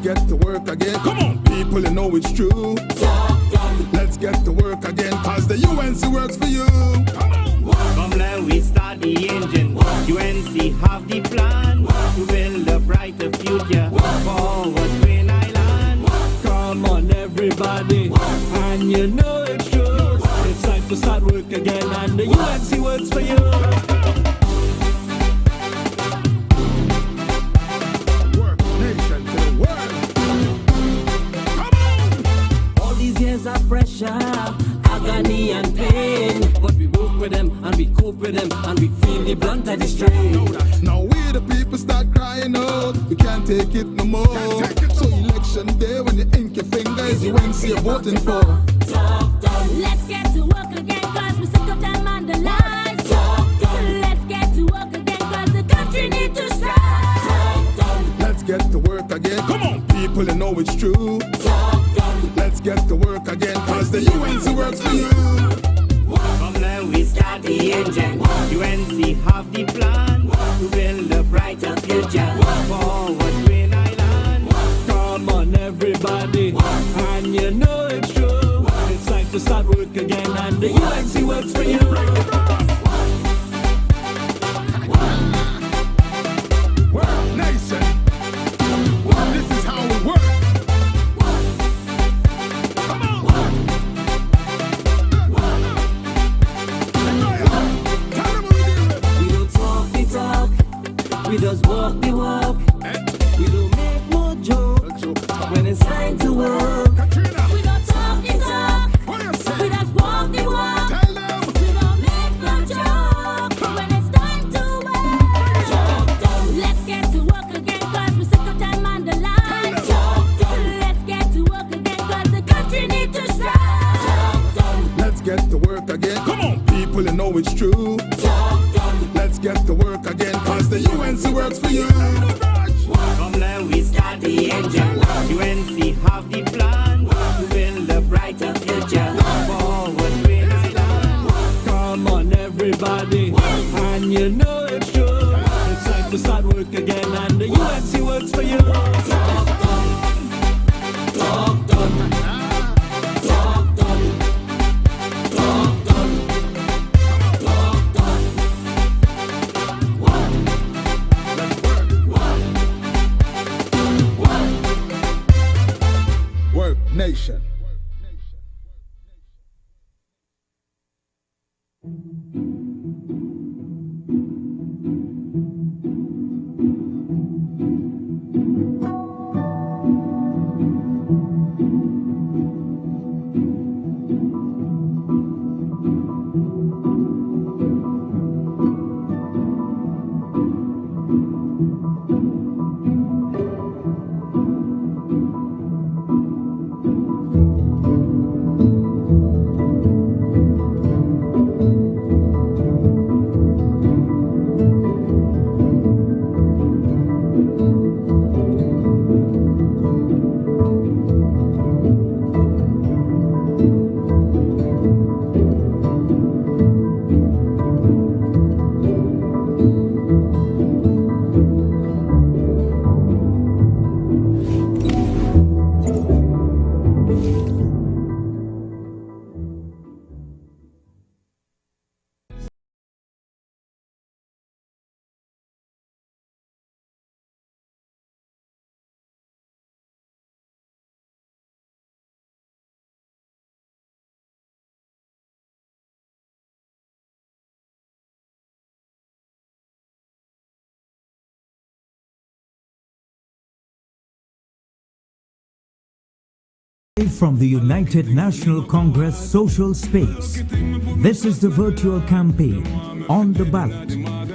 Let's get to work again. Come on, people, you know it's true. Let's get to work again, cause the UNC works for you. Come on. Kamla, we start the engine. UNC have the plan to build a brighter future forward Twin Island. Come on, everybody, and you know it's true. It's time to start work again, and the UNC works for you. Work nation to the world. Come on. All these years of pressure, agony and pain, but we work with them and we cope with them and we feel the blunt of the strain. Now we the people start crying out. We can't take it no more. So election day when you ink your fingers, you ain't see you're voting for. Let's get to work again, cause we're sick of them on the line. Let's get to work again, cause the country needs to strive. Let's get to work again. Come on, people, you know it's true. Let's get to work again, cause the UNC works for you. Kamla, we start the engine. UNC have the plan to build a brighter future forward Twin Island. Come on, everybody, and you know it's true. It's time to start work again, and the UNC works for you. Work nation. This is how we work. Come on. Tell them what we do. We don't talk the talk, we just walk the walk. We don't make no joke when it's time to work. Katrina, We don't talk the talk, what do you say? we just walk the walk. Tell them. We don't make no joke when it's time to work. Let's get to work again, cause we're sick of them on the line. Let's get to work again, cause the country needs to strive. Let's get to work again. Come on, people, you know it's true. Let's get to work again, cause the UNC works for you. Kamla, we start the engine. UNC have the plan to build a brighter future forward Twin Island. Come on, everybody, and you know it's true. It's time to start work again, and the UNC works for you. Talk done, talk done, talk done, talk done, talk done. Work nation. From the United National Congress social space, this is the virtual campaign on the ballot.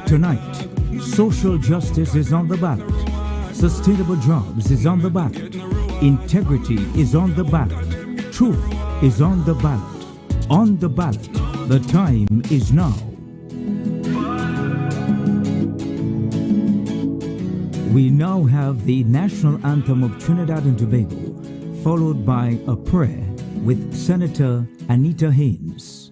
Tonight, social justice is on the ballot, sustainable jobs is on the ballot, integrity is on the ballot, truth is on the ballot. On the ballot, the time is now. We now have the national anthem of Trinidad and Tobago, followed by a prayer with Senator Anita Haynes.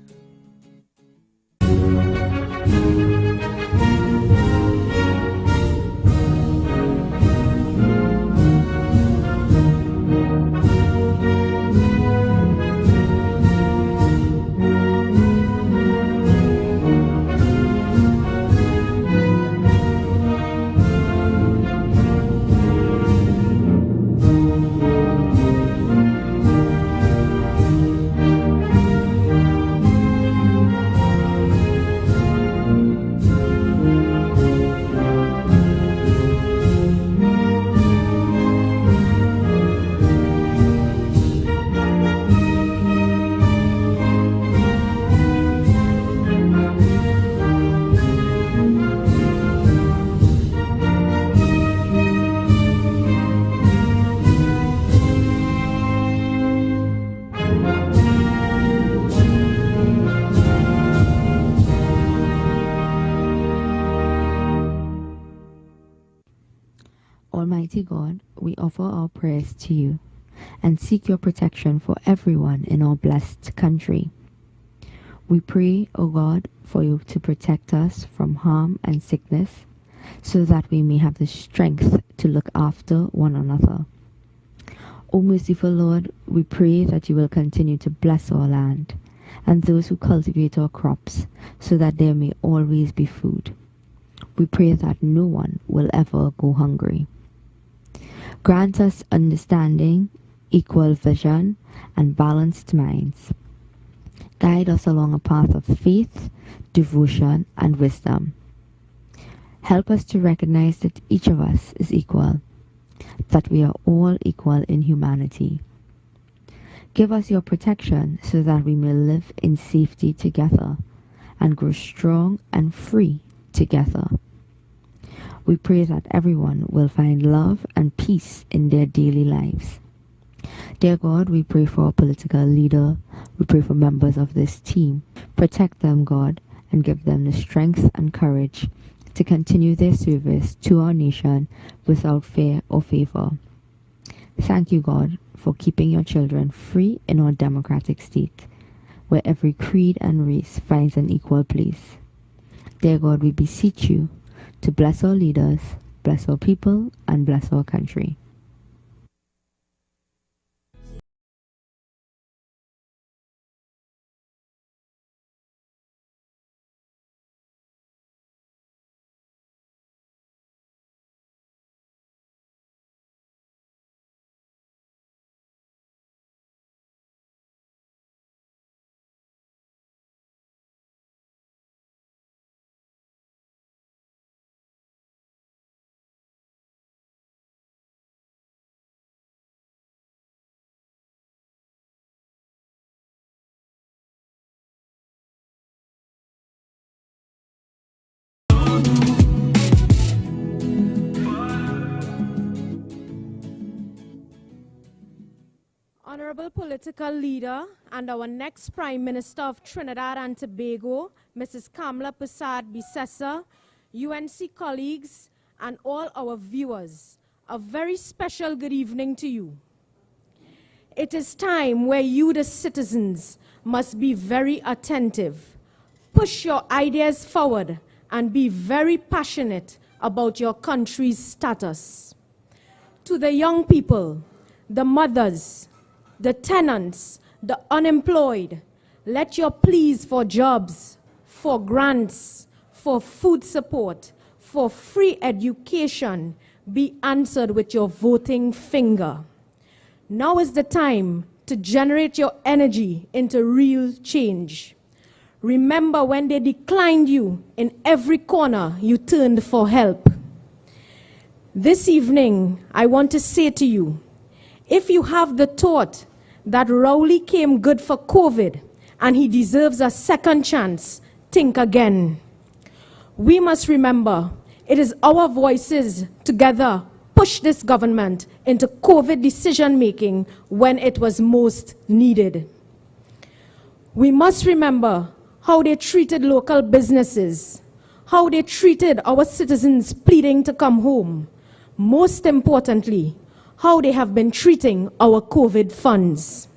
Almighty God, we offer our prayers to you and seek your protection for everyone in our blessed country. We pray, O God, for you to protect us from harm and sickness, so that we may have the strength to look after one another. O merciful Lord, we pray that you will continue to bless our land and those who cultivate our crops, so that there may always be food. We pray that no one will ever go hungry. Grant us understanding, equal vision, and balanced minds. Guide us along a path of faith, devotion, and wisdom. Help us to recognize that each of us is equal, that we are all equal in humanity. Give us your protection so that we may live in safety together and grow strong and free together. We pray that everyone will find love and peace in their daily lives. Dear God, we pray for our political leader. We pray for members of this team. Protect them, God, and give them the strength and courage to continue their service to our nation without fear or favor. Thank you, God, for keeping your children free in our democratic state, where every creed and race finds an equal place. Dear God, we beseech you to bless our leaders, bless our people, and bless our country. Honorable political leader and our next Prime Minister of Trinidad and Tobago, Mrs. Kamla Prasad Visesa, UNC colleagues, and all our viewers, a very special good evening to you. It is time where you, the citizens, must be very attentive. Push your ideas forward and be very passionate about your country's status. To the young people, the mothers, the tenants, the unemployed, let your pleas for jobs, for grants, for food support, for free education be answered with your voting finger. Now is the time to generate your energy into real change. Remember when they declined you, in every corner you turned for help. This evening, I want to say to you, if you have the thought that Rowley came good for COVID and he deserves a second chance, think again. We must remember it is our voices together push this government into COVID decision-making when it was most needed. We must remember how they treated local businesses, how they treated our citizens pleading to come home. Most importantly, how they have been treating our COVID funds.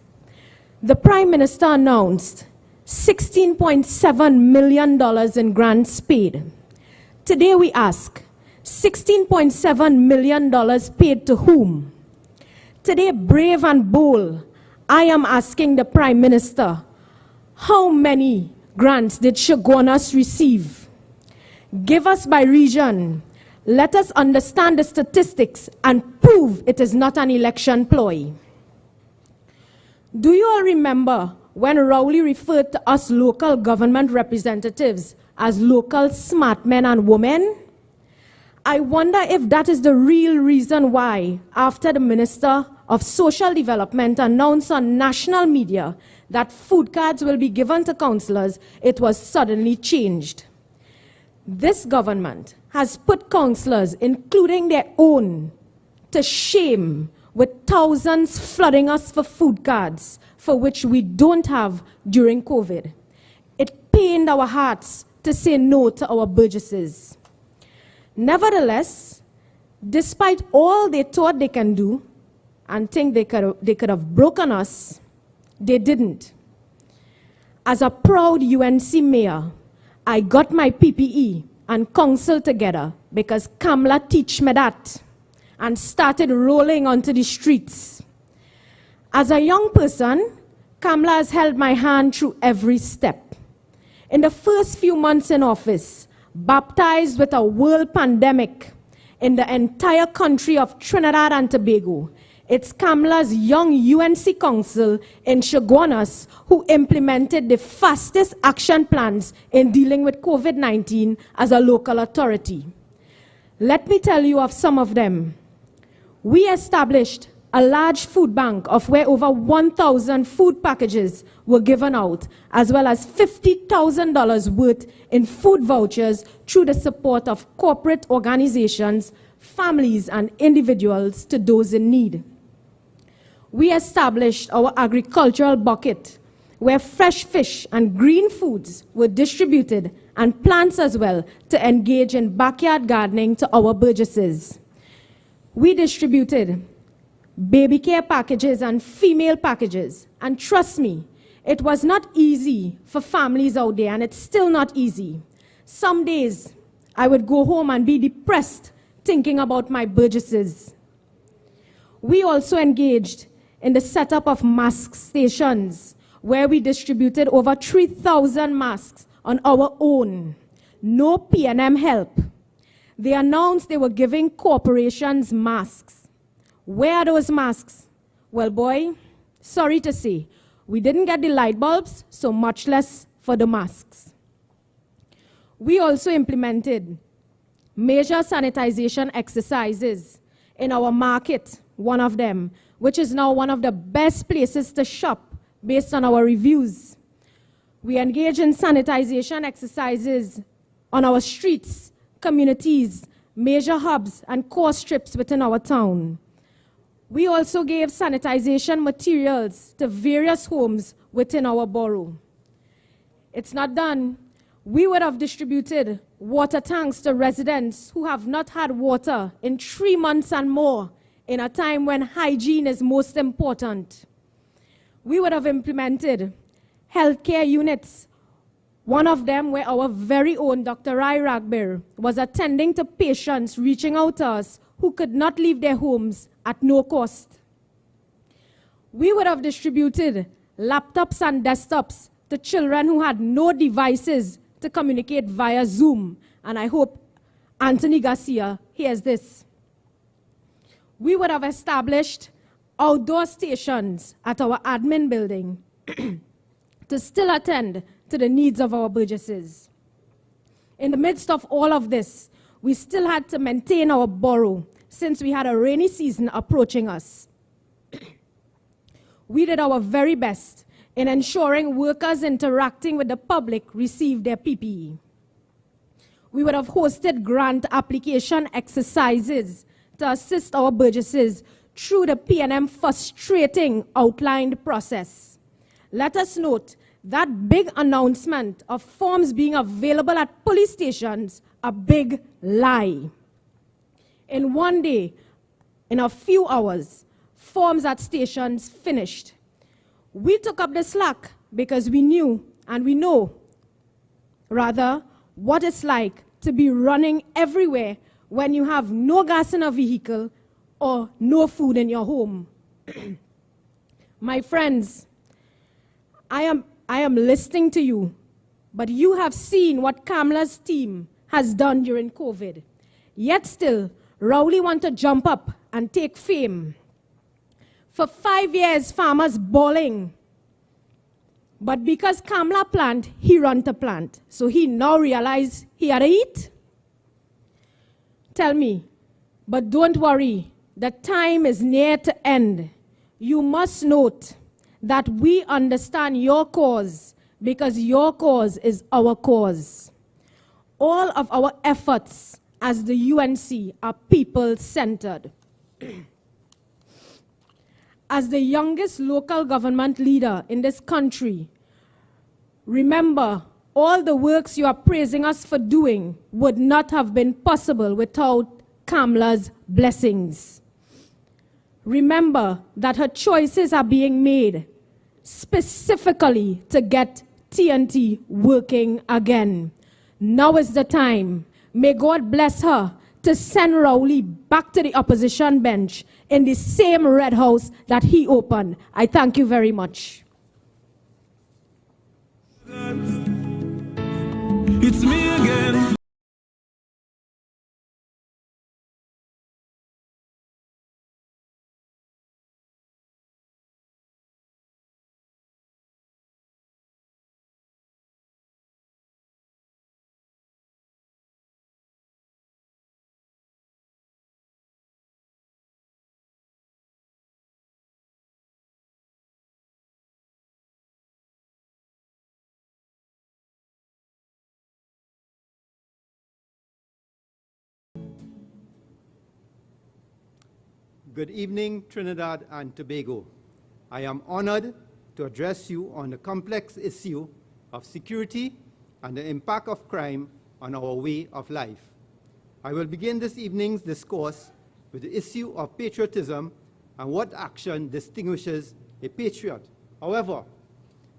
The Prime Minister announced $16.7 million in grants paid. Today we ask, $16.7 million paid to whom? Today, brave and bold, I am asking the Prime Minister, how many grants did Shogunas receive? Give us by region. Let us understand the statistics and prove it is not an election ploy. Do you all remember when Rowley referred to us local government representatives as local smart men and women? I wonder if that is the real reason why, after the Minister of Social Development announced on national media that food cards will be given to councillors, it was suddenly changed. This government has put councillors, including their own, to shame with thousands flooding us for food cards, for which we don't have during COVID. It pained our hearts to say no to our burgesses. Nevertheless, Despite all they thought they can do and think they could have broken us, they didn't. As a proud UNC mayor, I got my PPE and council together because Kamla teach me that and started rolling onto the streets. As a young person, Kamla has held my hand through every step. In the first few months in office, baptized with a world pandemic in the entire country of Trinidad and Tobago, it's Kamla's young UNC council in Chaguanas who implemented the fastest action plans in dealing with COVID-19 as a local authority. Let me tell you of some of them. We established a large food bank of where over 1,000 food packages were given out, as well as $50,000 worth in food vouchers through the support of corporate organizations, families, and individuals to those in need. We established our agricultural bucket, where fresh fish and green foods were distributed, and plants as well, to engage in backyard gardening to our burgesses. We distributed baby care packages and female packages, and trust me, it was not easy for families out there, and it's still not easy. Some days, I would go home and be depressed thinking about my burgesses. We also engaged in the setup of mask stations, where we distributed over 3,000 masks on our own. No P&M help. They announced they were giving corporations masks. Where are those masks? Well, boy, sorry to say, we didn't get the light bulbs, so much less for the masks. We also implemented major sanitization exercises in our market, one of them, which is now one of the best places to shop based on our reviews. We engage in sanitization exercises on our streets, communities, major hubs, and core strips within our town. We also gave sanitization materials to various homes within our borough. It's not done. We would have distributed water tanks to residents who have not had water in 3 months and more, in a time when hygiene is most important. We would have implemented healthcare units, one of them where our very own Dr. Rai Ragbir was attending to patients reaching out to us who could not leave their homes at no cost. We would have distributed laptops and desktops to children who had no devices to communicate via Zoom, and I hope Anthony Garcia hears this. We would have established outdoor stations at our admin building to still attend to the needs of our burgesses. In the midst of all of this, we still had to maintain our borough since we had a rainy season approaching us. We did our very best in ensuring workers interacting with the public received their PPE. We would have hosted grant application exercises to assist our burgesses through the P&M frustrating outlined process. Let us note that big announcement of forms being available at police stations, a big lie. In one day, in a few hours, forms at stations finished. We took up the slack because we knew, and we know, rather, what it's like to be running everywhere when you have no gas in a vehicle or no food in your home. My friends, I am listening to you, but you have seen what Kamla's team has done during COVID. Yet still, Rowley want to jump up and take fame. For 5 years, farmers bawling. But because Kamla plant, he run the plant. So he now realize he had to eat. Tell me, but don't worry, the time is near to end. You must note that we understand your cause because your cause is our cause. All of our efforts as the UNC are people-centered. As the youngest local government leader in this country, remember, all the works you are praising us for doing would not have been possible without Kamla's blessings. Remember that her choices are being made specifically to get TNT working again. Now is the time. May God bless her to send Rowley back to the opposition bench in the same Red House that he opened. I thank you very much. It's me again. Good evening, Trinidad and Tobago. I am honored to address you on the complex issue of security and the impact of crime on our way of life. I will begin this evening's discourse with the issue of patriotism and what action distinguishes a patriot. However,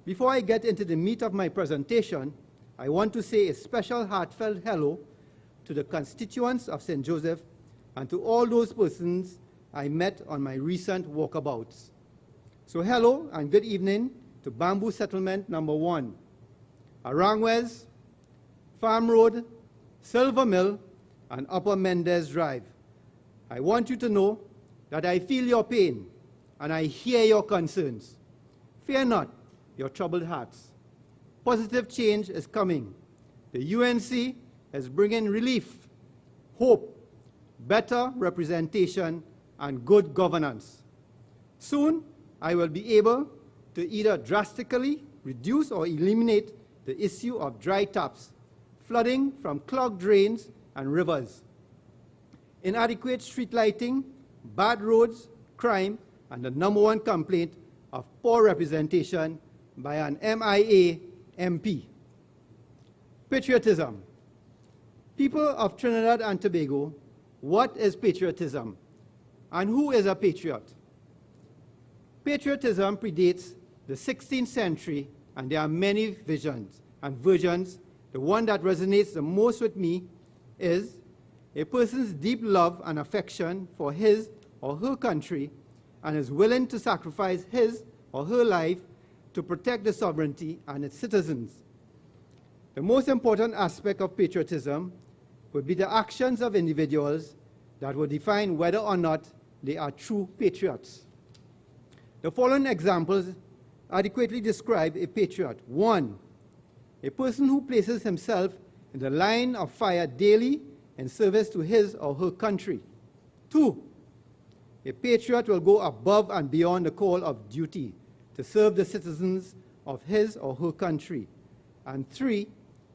before I get into the meat of my presentation, I want to say a special heartfelt hello to the constituents of St. Joseph and to all those persons I met on my recent walkabouts. So hello and good evening to Bamboo Settlement Number 1, Arangwes, Farm Road, Silver Mill, and Upper Mendez Drive. I want you to know that I feel your pain and I hear your concerns. Fear not your troubled hearts. Positive change is coming. The UNC is bringing relief, hope, better representation, and good governance. Soon, I will be able to either drastically reduce or eliminate the issue of dry taps, flooding from clogged drains and rivers, inadequate street lighting, bad roads, crime, and the #1 complaint of poor representation by an MIA MP. Patriotism. People of Trinidad and Tobago, what is patriotism? And who is a patriot? Patriotism predates the 16th century, and there are many visions and versions. The one that resonates the most with me is a person's deep love and affection for his or her country and is willing to sacrifice his or her life to protect the sovereignty and its citizens. The most important aspect of patriotism would be the actions of individuals that will define whether or not they are true patriots. The following examples adequately describe a patriot. 1, a person who places himself in the line of fire daily in service to his or her country. 2, a patriot will go above and beyond the call of duty to serve the citizens of his or her country. And 3,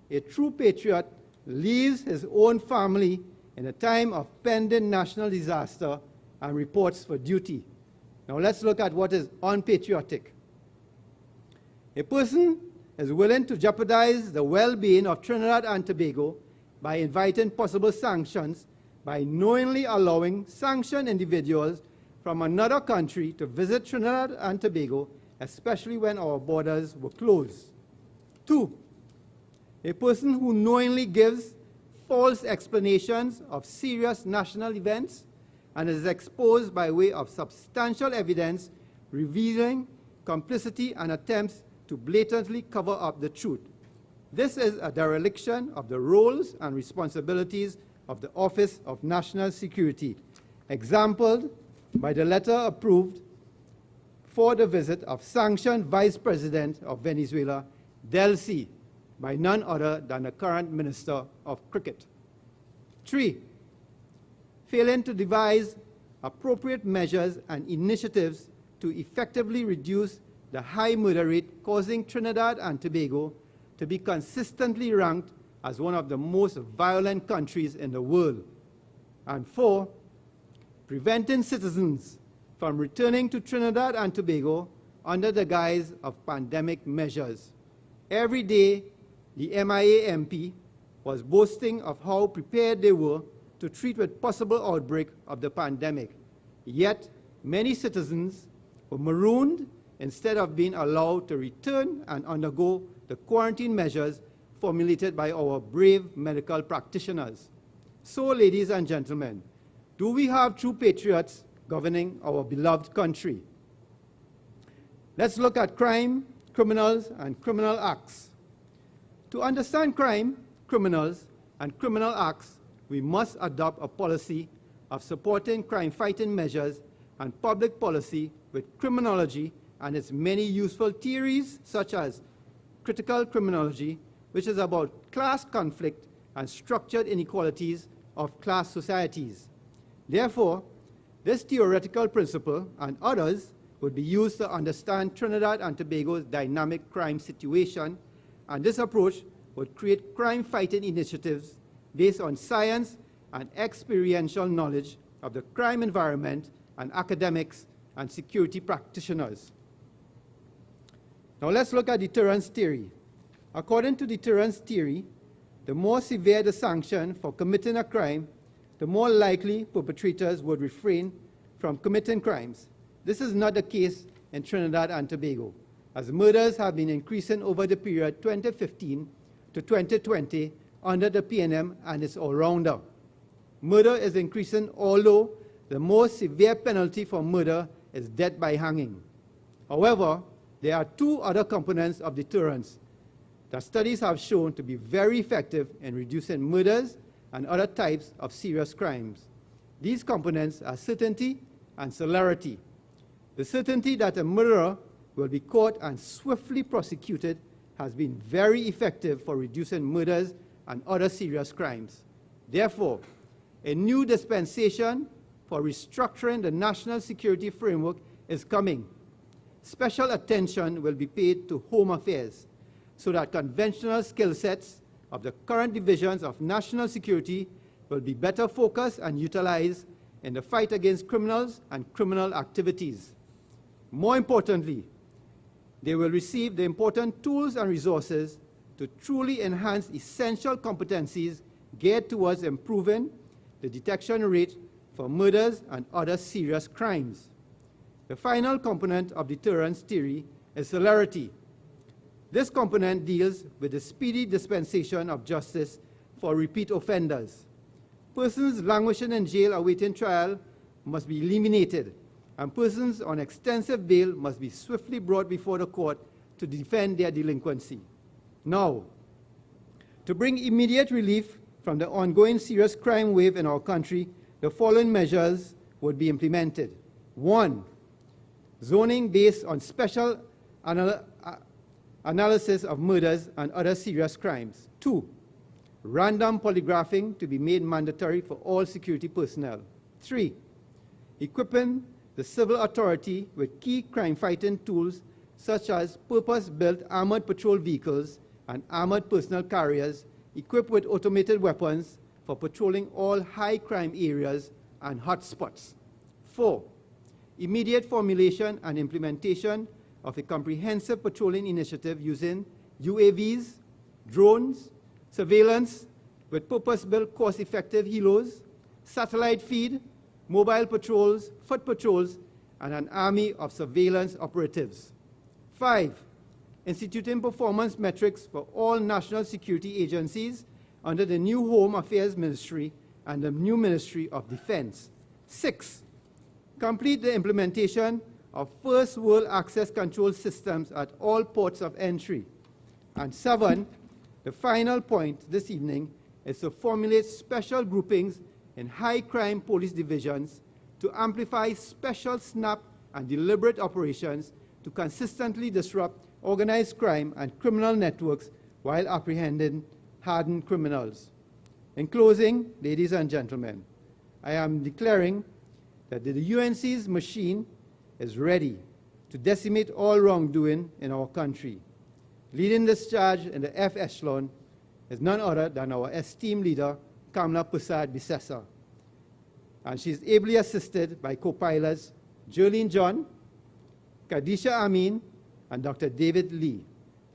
a true patriot leaves his own family in a time of pending national disaster and reports for duty. Now let's look at what is unpatriotic. A person is willing to jeopardize the well-being of Trinidad and Tobago by inviting possible sanctions by knowingly allowing sanctioned individuals from another country to visit Trinidad and Tobago, especially when our borders were closed. 2, a person who knowingly gives false explanations of serious national events and is exposed by way of substantial evidence revealing complicity and attempts to blatantly cover up the truth. This is a dereliction of the roles and responsibilities of the Office of National Security, exemplified by the letter approved for the visit of sanctioned Vice President of Venezuela, Delcy, by none other than the current Minister of Cricket. 3, failing to devise appropriate measures and initiatives to effectively reduce the high murder rate, causing Trinidad and Tobago to be consistently ranked as one of the most violent countries in the world. And 4, preventing citizens from returning to Trinidad and Tobago under the guise of pandemic measures. Every day, the MIA MP was boasting of how prepared they were to treat with possible outbreak of the pandemic. Yet, many citizens were marooned instead of being allowed to return and undergo the quarantine measures formulated by our brave medical practitioners. So, ladies and gentlemen, do we have true patriots governing our beloved country? Let's look at crime, criminals, and criminal acts. To understand crime, criminals, and criminal acts, we must adopt a policy of supporting crime-fighting measures and public policy with criminology and its many useful theories, such as critical criminology, which is about class conflict and structured inequalities of class societies. Therefore, this theoretical principle and others would be used to understand Trinidad and Tobago's dynamic crime situation, and this approach would create crime-fighting initiatives based on science and experiential knowledge of the crime environment and academics and security practitioners. Now let's look at deterrence theory. According to deterrence theory, the more severe the sanction for committing a crime, the more likely perpetrators would refrain from committing crimes. This is not the case in Trinidad and Tobago, as murders have been increasing over the period 2015 to 2020 under the PNM and its all-rounder. Murder is increasing, although the most severe penalty for murder is death by hanging. However, there are two other components of deterrence that studies have shown to be very effective in reducing murders and other types of serious crimes. These components are certainty and celerity. The certainty that a murderer will be caught and swiftly prosecuted has been very effective for reducing murders and other serious crimes. Therefore, a new dispensation for restructuring the national security framework is coming. Special attention will be paid to home affairs so that conventional skill sets of the current divisions of national security will be better focused and utilized in the fight against criminals and criminal activities. More importantly, they will receive the important tools and resources to truly enhance essential competencies geared towards improving the detection rate for murders and other serious crimes. The final component of deterrence theory is celerity. This component deals with the speedy dispensation of justice for repeat offenders. Persons languishing in jail awaiting trial must be eliminated, and persons on extensive bail must be swiftly brought before the court to defend their delinquency. Now, to bring immediate relief from the ongoing serious crime wave in our country, the following measures would be implemented. 1. Zoning based on special analysis of murders and other serious crimes. 2. Random polygraphing to be made mandatory for all security personnel. 3. Equipping the civil authority with key crime-fighting tools such as purpose-built armored patrol vehicles and armored personnel carriers equipped with automated weapons for patrolling all high-crime areas and hotspots. 4. Immediate formulation and implementation of a comprehensive patrolling initiative using UAVs, drones, surveillance with purpose-built cost-effective helos, satellite feed, mobile patrols, foot patrols, and an army of surveillance operatives. 5. Instituting performance metrics for all national security agencies under the new Home Affairs Ministry and the new Ministry of Defense. 6. Complete the implementation of first world access control systems at all ports of entry. And 7, the final point this evening is to formulate special groupings in high crime police divisions to amplify special snap and deliberate operations to consistently disrupt organized crime and criminal networks while apprehending hardened criminals. In closing, ladies and gentlemen, I am declaring that the UNC's machine is ready to decimate all wrongdoing in our country. Leading this charge in the F echelon is none other than our esteemed leader, Kamla Prasad Visesa. And she is ably assisted by co-pilots Jolene John, Kadisha Amin, and Dr. David Lee.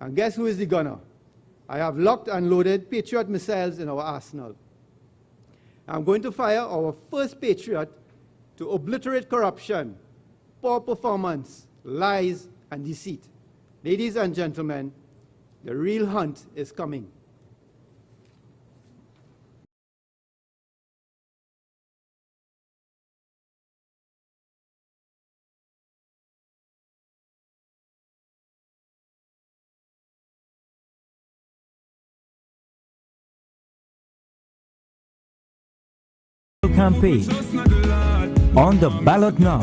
And guess who is the gunner? I have locked and loaded Patriot missiles in our arsenal. I'm going to fire our first patriot to obliterate corruption, poor performance, lies, and deceit. Ladies and gentlemen, the real hunt is coming. Campaign on the ballot now.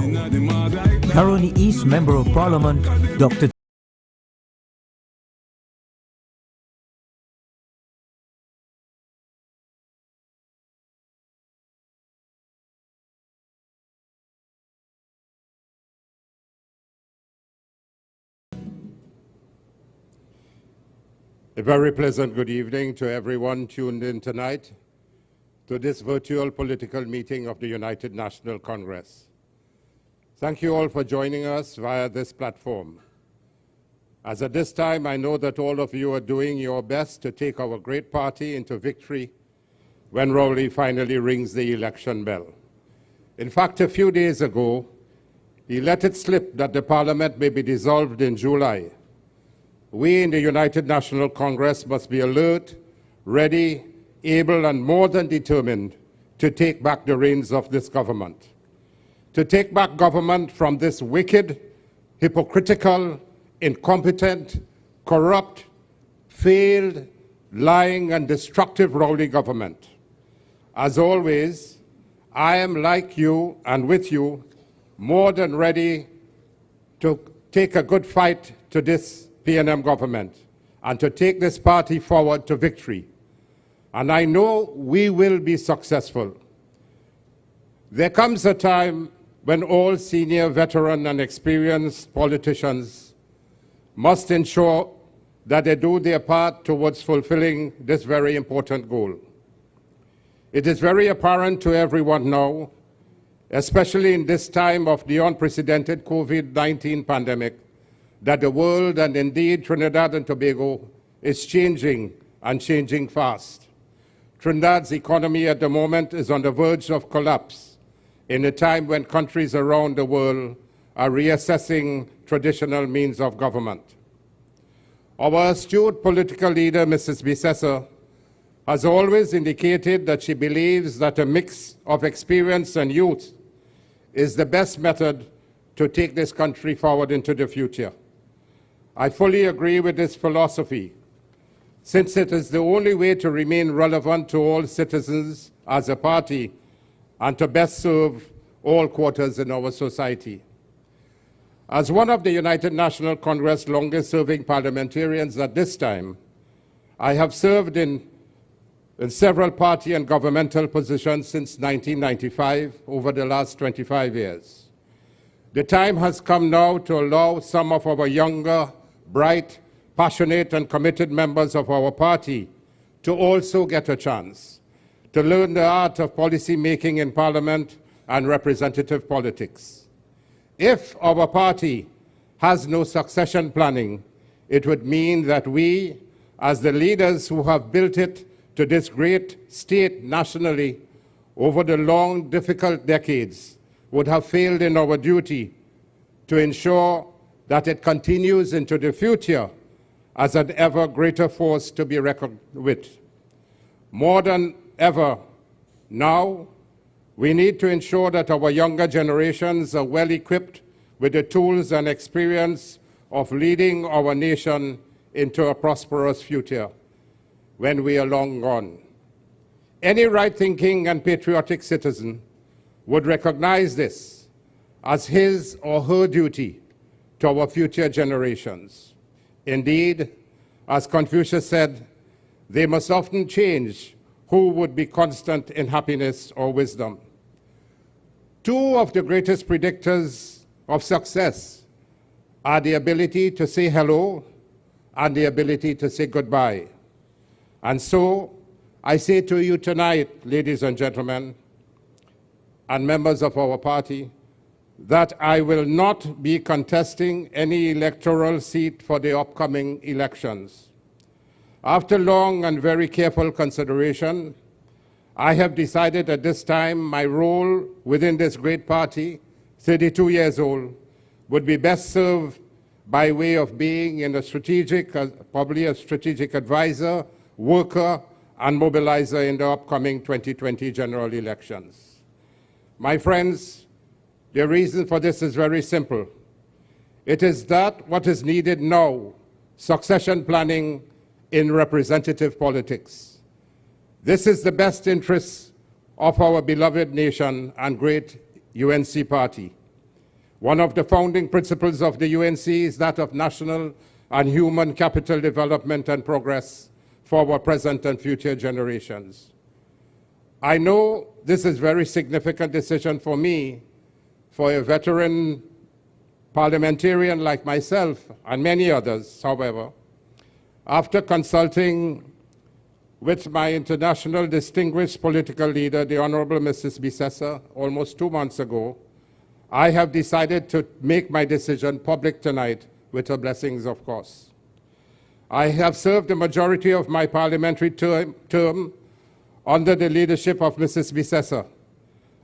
Caroni East Member of Parliament, Dr. A very pleasant good evening to everyone tuned in tonight to this virtual political meeting of the United National Congress. Thank you all for joining us via this platform. As at this time, I know that all of you are doing your best to take our great party into victory when Rowley finally rings the election bell. In fact, a few days ago, he let it slip that the Parliament may be dissolved in July. We in the United National Congress must be alert, ready, able, and more than determined to take back the reins of this government. To take back government from this wicked, hypocritical, incompetent, corrupt, failed, lying, and destructive Rowley government. As always, I am like you and with you, more than ready to take a good fight to this PNM government and to take this party forward to victory. And I know we will be successful. There comes a time when all senior, veteran, and experienced politicians must ensure that they do their part towards fulfilling this very important goal. It is very apparent to everyone now, especially in this time of the unprecedented COVID-19 pandemic, that the world, and indeed Trinidad and Tobago, is changing and changing fast. Trinidad's economy at the moment is on the verge of collapse in a time when countries around the world are reassessing traditional means of government. Our astute political leader, Mrs. Visesa, has always indicated that she believes that a mix of experience and youth is the best method to take this country forward into the future. I fully agree with this philosophy, since it is the only way to remain relevant to all citizens as a party and to best serve all quarters in our society. As one of the United National Congress longest-serving parliamentarians at this time, I have served in several party and governmental positions since 1995, over the last 25 years. The time has come now to allow some of our younger, bright, passionate, and committed members of our party to also get a chance to learn the art of policy making in Parliament and representative politics. If our party has no succession planning, it would mean that we, as the leaders who have built it to this great state nationally over the long, difficult decades, would have failed in our duty to ensure that it continues into the future as an ever greater force to be reckoned with. More than ever now, we need to ensure that our younger generations are well equipped with the tools and experience of leading our nation into a prosperous future when we are long gone. Any right-thinking and patriotic citizen would recognize this as his or her duty to our future generations. Indeed, as Confucius said, they must often change who would be constant in happiness or wisdom. Two of the greatest predictors of success are the ability to say hello and the ability to say goodbye. And so, I say to you tonight, ladies and gentlemen, and members of our party, that I will not be contesting any electoral seat for the upcoming elections. After long and very careful consideration, I have decided at this time my role within this great party, 32 years old, would be best served by way of being in a strategic, probably a strategic advisor, worker, and mobilizer in the upcoming 2020 general elections. My friends, the reason for this is very simple. It is that what is needed now, succession planning in representative politics. This is the best interest of our beloved nation and great UNC party. One of the founding principles of the UNC is that of national and human capital development and progress for our present and future generations. I know this is a very significant decision for me, for a veteran parliamentarian like myself and many others, however. After consulting with my international distinguished political leader, the Honorable Mrs. Visesa, almost 2 months ago, I have decided to make my decision public tonight, with her blessings, of course. I have served the majority of my parliamentary term under the leadership of Mrs. Visesa,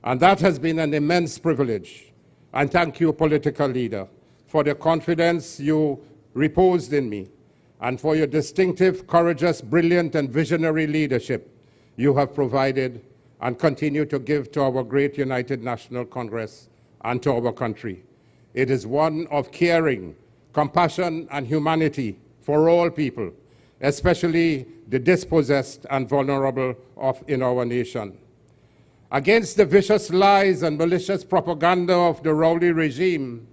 and that has been an immense privilege. And thank you, political leader, for the confidence you reposed in me, and for your distinctive, courageous, brilliant, and visionary leadership you have provided and continue to give to our great United National Congress and to our country. It is one of caring, compassion, and humanity for all people, especially the dispossessed and vulnerable in our nation. Against the vicious lies and malicious propaganda of the rowdy regime,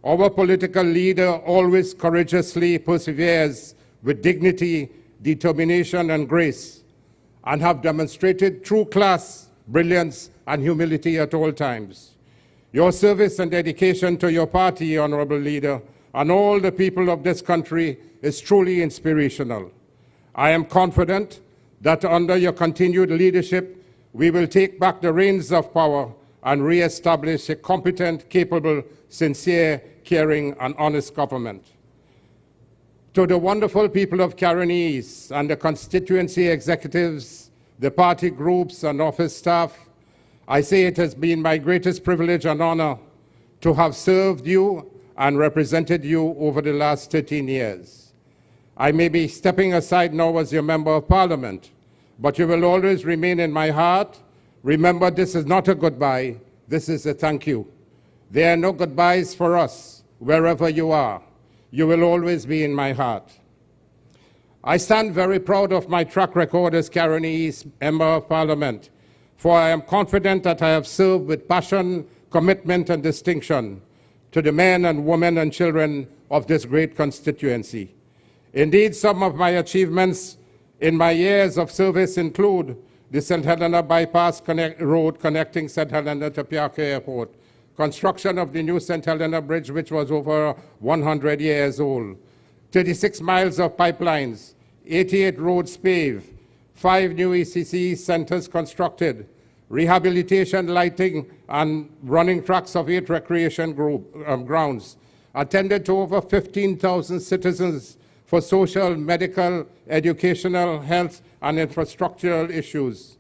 our political leader always courageously perseveres with dignity, determination, and grace, and have demonstrated true class, brilliance, and humility at all times. Your service and dedication to your party, Honorable Leader, and all the people of this country is truly inspirational. I am confident that under your continued leadership, we will take back the reins of power and re-establish a competent, capable, sincere, caring, and honest government. To the wonderful people of Caroni East and the constituency executives, the party groups, and office staff, I say it has been my greatest privilege and honor to have served you and represented you over the last 13 years. I may be stepping aside now as your member of parliament, but you will always remain in my heart. Remember, this is not a goodbye, this is a thank you. There are no goodbyes for us, wherever you are. You will always be in my heart. I stand very proud of my track record as Caroni East Member of Parliament, for I am confident that I have served with passion, commitment, and distinction to the men and women and children of this great constituency. Indeed, some of my achievements in my years of service include the St. Helena Bypass Road connecting St. Helena to Piarco Airport, construction of the new St. Helena Bridge, which was over 100 years old, 36 miles of pipelines, 88 roads paved, 5 new ECC centers constructed, rehabilitation, lighting, and running tracks of 8 recreation grounds, attended to over 15,000 citizens for social, medical, educational, health, and infrastructural issues,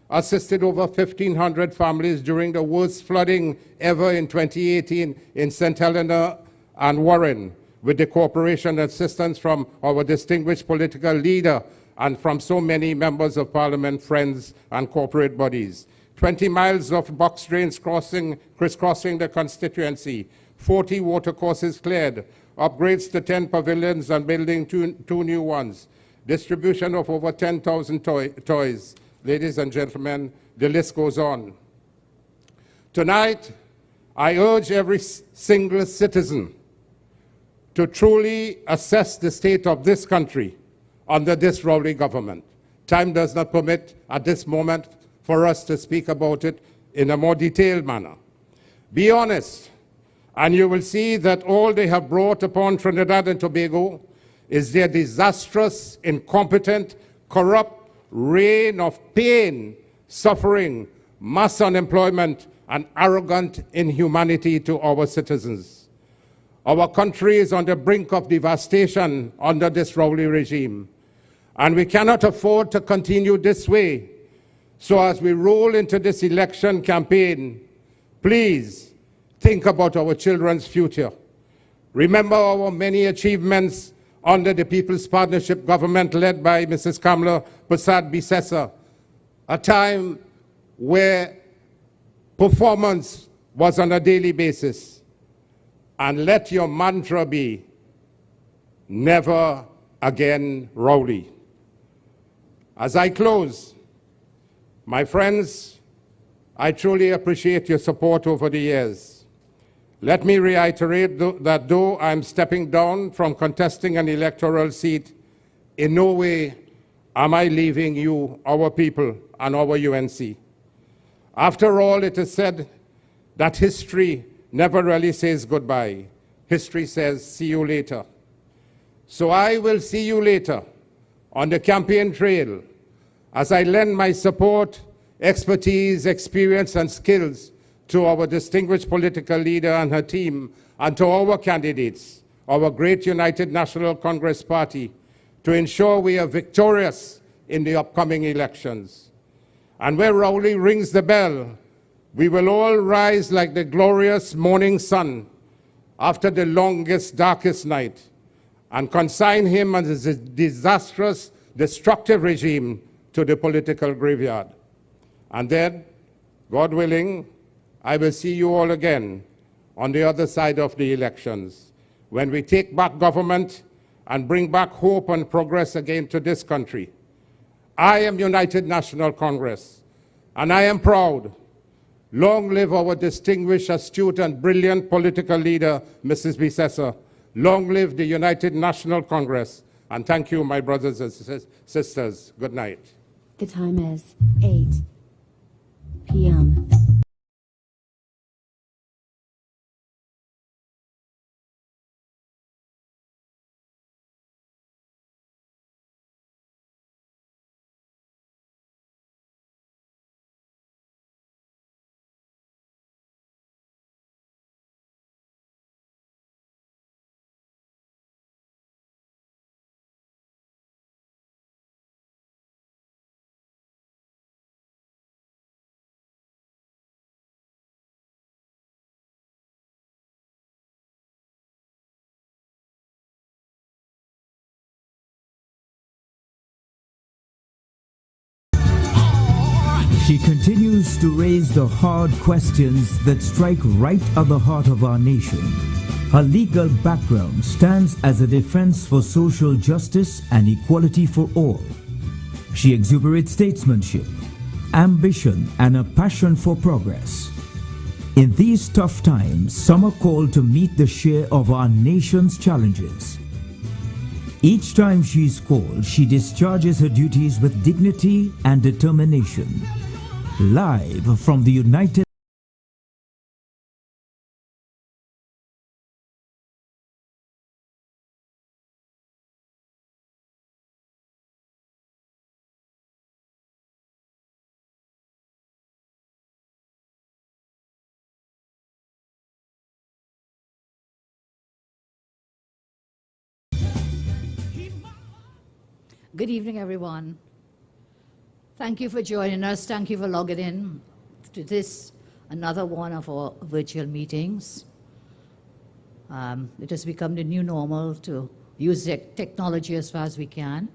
assisted over 1,500 families during the worst flooding ever in 2018 in St. Helena and Warren, with the cooperation and assistance from our distinguished political leader and from so many members of parliament, friends, and corporate bodies. 20 miles of box drains crisscrossing the constituency, 40 watercourses cleared, upgrades to 10 pavilions and building two new ones, distribution of over 10,000 toys. Ladies and gentlemen, the list goes on. Tonight, I urge every single citizen to truly assess the state of this country under this rowdy government. Time does not permit at this moment for us to speak about it in a more detailed manner. Be honest, and you will see that all they have brought upon Trinidad and Tobago is their disastrous, incompetent, corrupt reign of pain, suffering, mass unemployment, and arrogant inhumanity to our citizens. Our country is on the brink of devastation under this rowdy regime, and we cannot afford to continue this way. So as we roll into this election campaign, please think about our children's future. Remember our many achievements under the People's Partnership government led by Mrs. Kamla Prasad Visesa, a time where performance was on a daily basis. And let your mantra be, never again rowdy. As I close, my friends, I truly appreciate your support over the years. Let me reiterate that though I'm stepping down from contesting an electoral seat, in no way am I leaving you, our people, and our UNC. After all, it is said that history never really says goodbye. History says, see you later. So I will see you later on the campaign trail as I lend my support, expertise, experience, and skills to our distinguished political leader and her team, and to our candidates, our great United National Congress Party, to ensure we are victorious in the upcoming elections. And where Rowley rings the bell, we will all rise like the glorious morning sun after the longest, darkest night, and consign him and his disastrous, destructive regime to the political graveyard. And then, God willing, I will see you all again on the other side of the elections, when we take back government and bring back hope and progress again to this country. I am United National Congress, and I am proud. Long live our distinguished, astute, and brilliant political leader, Mrs. Visesa. Long live the United National Congress. And thank you, my brothers and sisters. Good night. The time is 8 p.m. She continues to raise the hard questions that strike right at the heart of our nation. Her legal background stands as a defense for social justice and equality for all. She exuberates statesmanship, ambition, and a passion for progress. In these tough times, some are called to meet the share of our nation's challenges. Each time she is called, she discharges her duties with dignity and determination. Live from the United Good evening, everyone. Thank you for joining us. Thank you for logging in to this, another one of our virtual meetings. It has become the new normal to use technology as far as we can,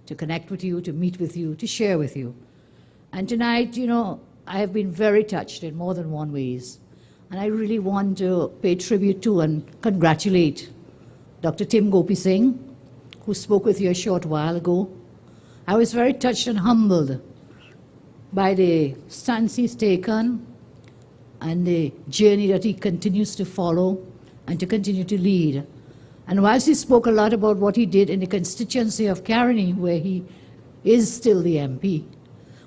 to connect with you, to meet with you, to share with you. And tonight, you know, I have been very touched in more than one ways. And I really want to pay tribute to and congratulate Dr. Tim Gopi Singh, who spoke with you a short while ago. I was very touched and humbled by the stance he's taken and the journey that he continues to follow and to continue to lead. And whilst he spoke a lot about what he did in the constituency of Caroni, where he is still the MP,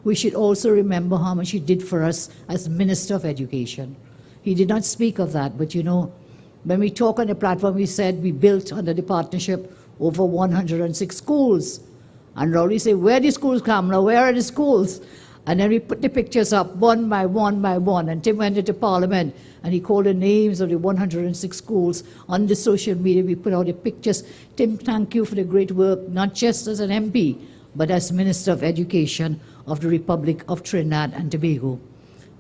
we should also remember how much he did for us as Minister of Education. He did not speak of that, but you know, when we talk on the platform, we said we built under the partnership over 106 schools. And Rowley said, where are the schools, Kamla? Where are the schools? And then we put the pictures up one by one by one. And Tim went into Parliament and he called the names of the 106 schools. On the social media, we put out the pictures. Tim, thank you for the great work, not just as an MP, but as Minister of Education of the Republic of Trinidad and Tobago.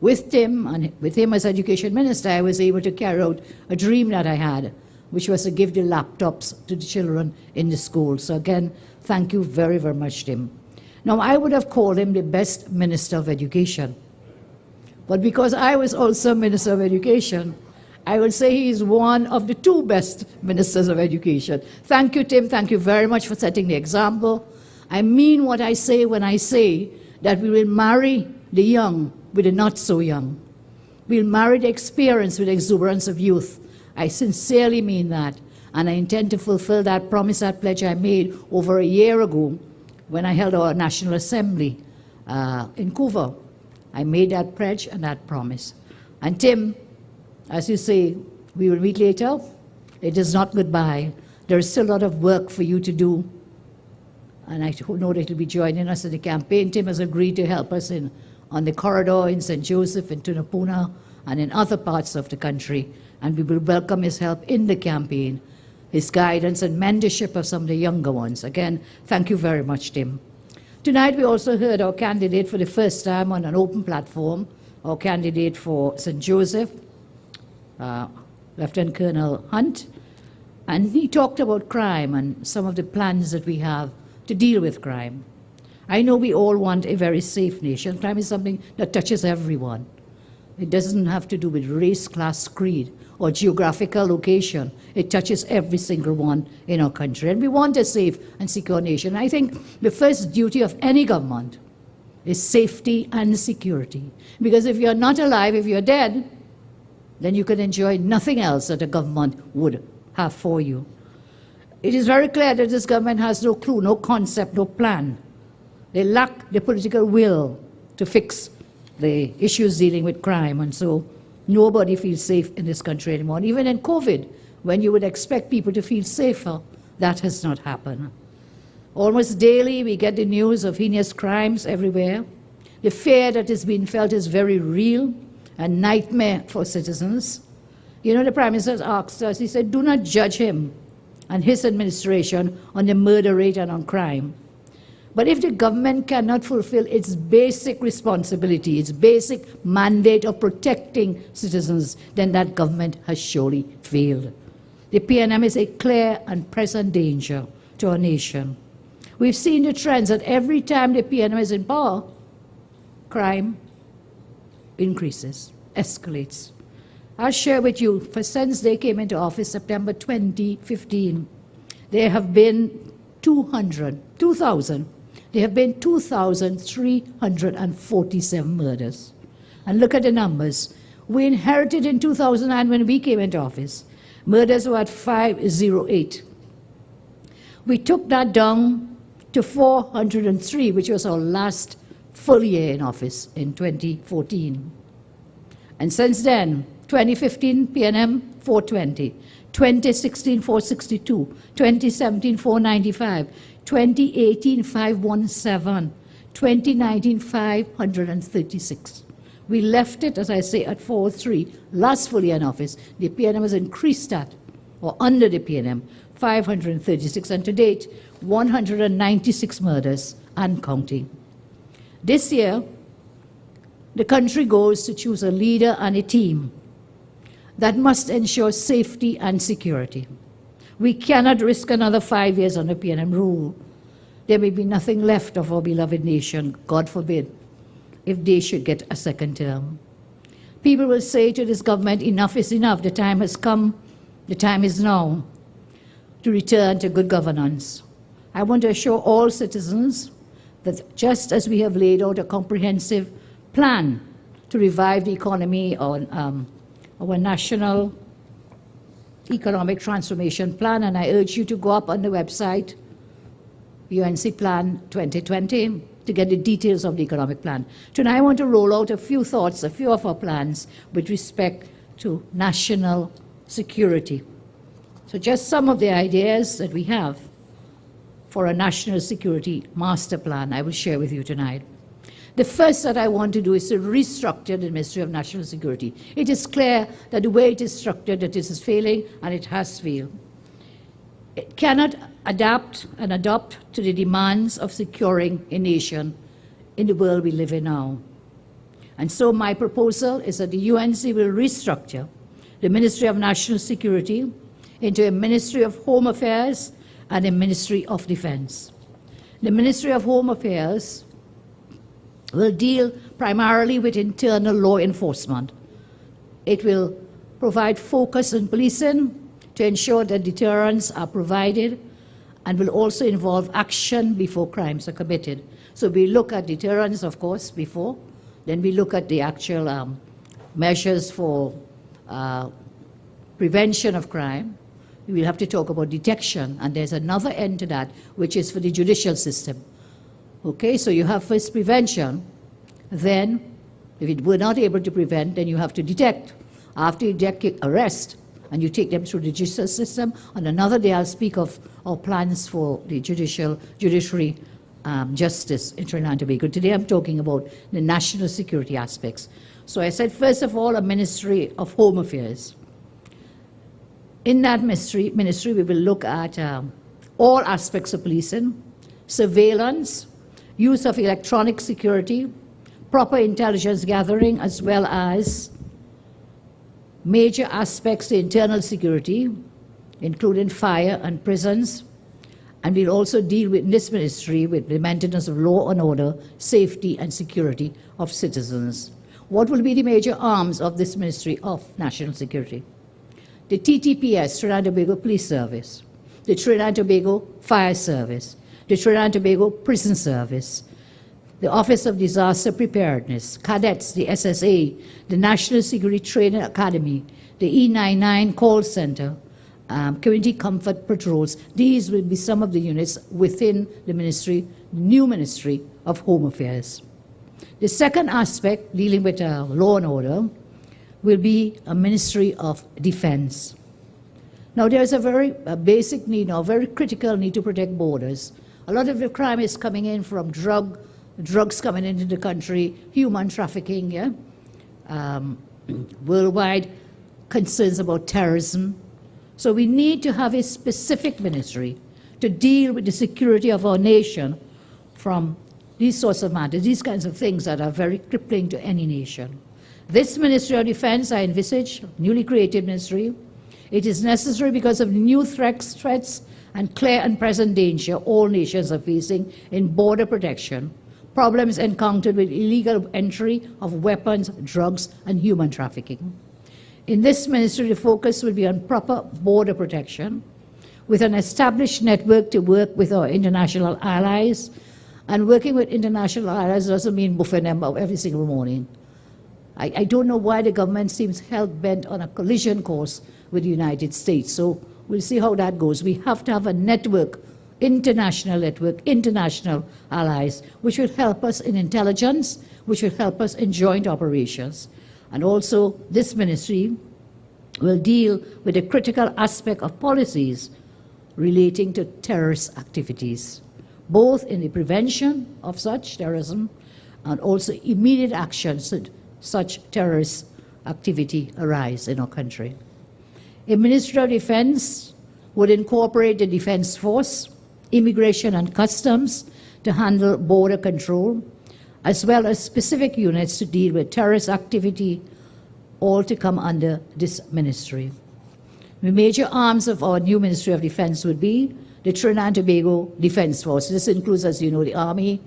With Tim, and with him as Education Minister, I was able to carry out a dream that I had, which was to give the laptops to the children in the school. So again, thank you very, very much, Tim. Now, I would have called him the best Minister of Education. But because I was also Minister of Education, I will say he is one of the two best Ministers of Education. Thank you, Tim. Thank you very much for setting the example. I mean what I say when I say that we will marry the young with the not so young. We'll marry the experience with the exuberance of youth. I sincerely mean that, and I intend to fulfill that promise, that pledge I made over a year ago when I held our National Assembly in Couva. I made that pledge and that promise. And Tim, as you say, we will meet later. It is not goodbye. There is still a lot of work for you to do. And I know that you'll be joining us in the campaign. Tim has agreed to help us on the corridor in St. Joseph, in Tunapuna, and in other parts of the country. And we will welcome his help in the campaign, his guidance and mentorship of some of the younger ones. Again, thank you very much, Tim. Tonight we also heard our candidate for the first time on an open platform, our candidate for St. Joseph, Lieutenant Colonel Hunt, and he talked about crime and some of the plans that we have to deal with crime. I know we all want a very safe nation. Crime is something that touches everyone. It doesn't have to do with race, class, creed, or geographical location. It touches every single one in our country. And we want a safe and secure nation. I think the first duty of any government is safety and security. Because if you're not alive, if you're dead, then you can enjoy nothing else that a government would have for you. It is very clear that this government has no clue, no concept, no plan. They lack the political will to fix the issues dealing with crime, and so nobody feels safe in this country anymore. And even in COVID, when you would expect people to feel safer, that has not happened. Almost daily, we get the news of heinous crimes everywhere. The fear that is being felt is very real, a nightmare for citizens. You know, the Prime Minister asked us, he said, do not judge him and his administration on the murder rate and on crime. But if the government cannot fulfill its basic responsibility, its basic mandate of protecting citizens, then that government has surely failed. The PNM is a clear and present danger to our nation. We've seen the trends that every time the PNM is in power, crime increases, escalates. I'll share with you, for since they came into office, September 2015, there have been 2,347 murders. And look at the numbers. We inherited in 2009 when we came into office. Murders were at 508. We took that down to 403, which was our last full year in office in 2014. And since then, 2015 PNM 420, 2016 462, 2017 495, 2018 517, 2019 536. We left it, as I say, at 403 last full year in office. The PNM has increased that, or under the PNM, 536, and to date, 196 murders and counting. This year, the country goes to choose a leader and a team that must ensure safety and security. We cannot risk another 5 years under PNM rule. There may be nothing left of our beloved nation, God forbid, if they should get a second term. People will say to this government, enough is enough. The time has come, the time is now to return to good governance. I want to assure all citizens that just as we have laid out a comprehensive plan to revive the economy on our national economic transformation plan, and I urge you to go up on the website, UNC Plan 2020, to get the details of the economic plan. Tonight I want to roll out a few thoughts, a few of our plans with respect to national security. So just some of the ideas that we have for a national security master plan I will share with you tonight. The first that I want to do is to restructure the Ministry of National Security. It is clear that the way it is structured, that it is failing, and it has failed. It cannot adapt and adopt to the demands of securing a nation in the world we live in now. And so my proposal is that the UNC will restructure the Ministry of National Security into a Ministry of Home Affairs and a Ministry of Defense. The Ministry of Home Affairs will deal primarily with internal law enforcement. It will provide focus on policing to ensure that deterrents are provided, and will also involve action before crimes are committed. So we look at deterrence, of course, before, then we look at the actual measures for prevention of crime. We'll have to talk about detection, and there's another end to that, which is for the judicial system. Okay, so you have first prevention, then if it were not able to prevent, then you have to detect. After you detect, you arrest, and you take them through the judicial system. On another day, I'll speak of our plans for the judiciary justice in Trinidad and Tobago. Today, I'm talking about the national security aspects. So I said, first of all, a Ministry of Home Affairs. In that ministry, we will look at all aspects of policing, surveillance, use of electronic security, proper intelligence gathering, as well as major aspects to internal security, including fire and prisons. And we'll also deal with, in this ministry, with the maintenance of law and order, safety and security of citizens. What will be the major arms of this Ministry of National Security? The TTPS, Trinidad and Tobago Police Service, the Trinidad and Tobago Fire Service, the Trinidad and Tobago Prison Service, the Office of Disaster Preparedness, cadets, the SSA, the National Security Training Academy, the E99 call center, community comfort patrols. These will be some of the units within the ministry, new Ministry of Home Affairs. The second aspect, dealing with law and order, will be a Ministry of Defense. Now, there's a very basic need, a very critical need to protect borders. A lot of the crime is coming in from drugs coming into the country, human trafficking, worldwide concerns about terrorism. So we need to have a specific ministry to deal with the security of our nation from these sorts of matters, these kinds of things that are very crippling to any nation. This Ministry of Defense, I envisage, newly created ministry. It is necessary because of new threats and clear and present danger all nations are facing in border protection, problems encountered with illegal entry of weapons, drugs, and human trafficking. In this ministry, the focus will be on proper border protection, with an established network to work with our international allies. And working with international allies doesn't mean buffing them up every single morning. I don't know why the government seems hell-bent on a collision course with the United States. So we'll see how that goes. We have to have a network, international allies, which will help us in intelligence, which will help us in joint operations. And also, this ministry will deal with the critical aspect of policies relating to terrorist activities, both in the prevention of such terrorism and also immediate actions should such terrorist activity arise in our country. A Ministry of Defense would incorporate the Defense Force, Immigration and Customs to handle border control, as well as specific units to deal with terrorist activity, all to come under this ministry. The major arms of our new Ministry of Defense would be the Trinidad and Tobago Defense Force. This includes, as you know, the Army,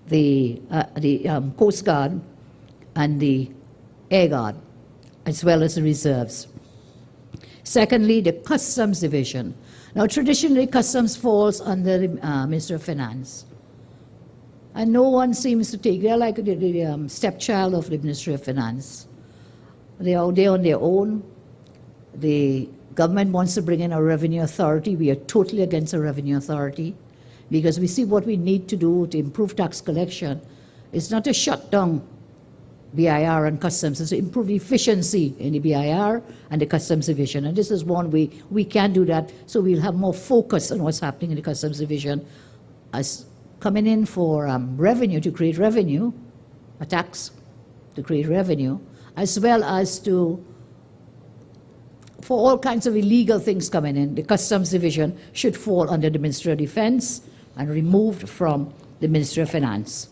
the Coast Guard, and the Air Guard, as well as the reserves. Secondly, the Customs Division. Now, traditionally, Customs falls under the Minister of Finance. And no one seems to take, they're like the stepchild of the Ministry of Finance. They are there on their own. The government wants to bring in a revenue authority. We are totally against a revenue authority because we see what we need to do to improve tax collection. It's not to shut down BIR and Customs, it's to improve the efficiency in the BIR and the Customs Division. And this is one way we can do that, so we'll have more focus on what's happening in the Customs Division as coming in for revenue, to create revenue, a tax to create revenue, as well as to for all kinds of illegal things coming in, the Customs Division should fall under the Ministry of Defense and removed from the Ministry of Finance.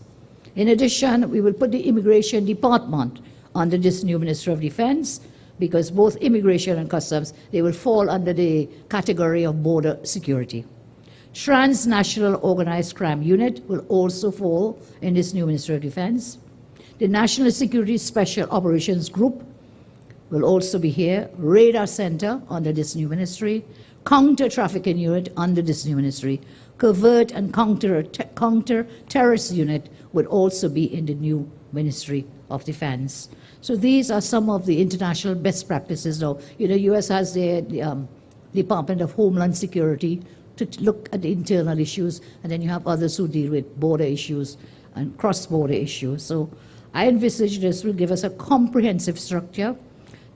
In addition, we will put the Immigration Department under this new Ministry of Defense, because both immigration and customs, they will fall under the category of border security. Transnational Organized Crime Unit will also fall in this new Ministry of Defense. The National Security Special Operations Group will also be here. Radar Center under this new ministry. Counter-Trafficking Unit under this new ministry. Covert and Counter-Terrorist Unit would also be in the new Ministry of Defense. So these are some of the international best practices now. You know, U.S. has the Department of Homeland Security to look at the internal issues, and then you have others who deal with border issues and cross-border issues. So I envisage this will give us a comprehensive structure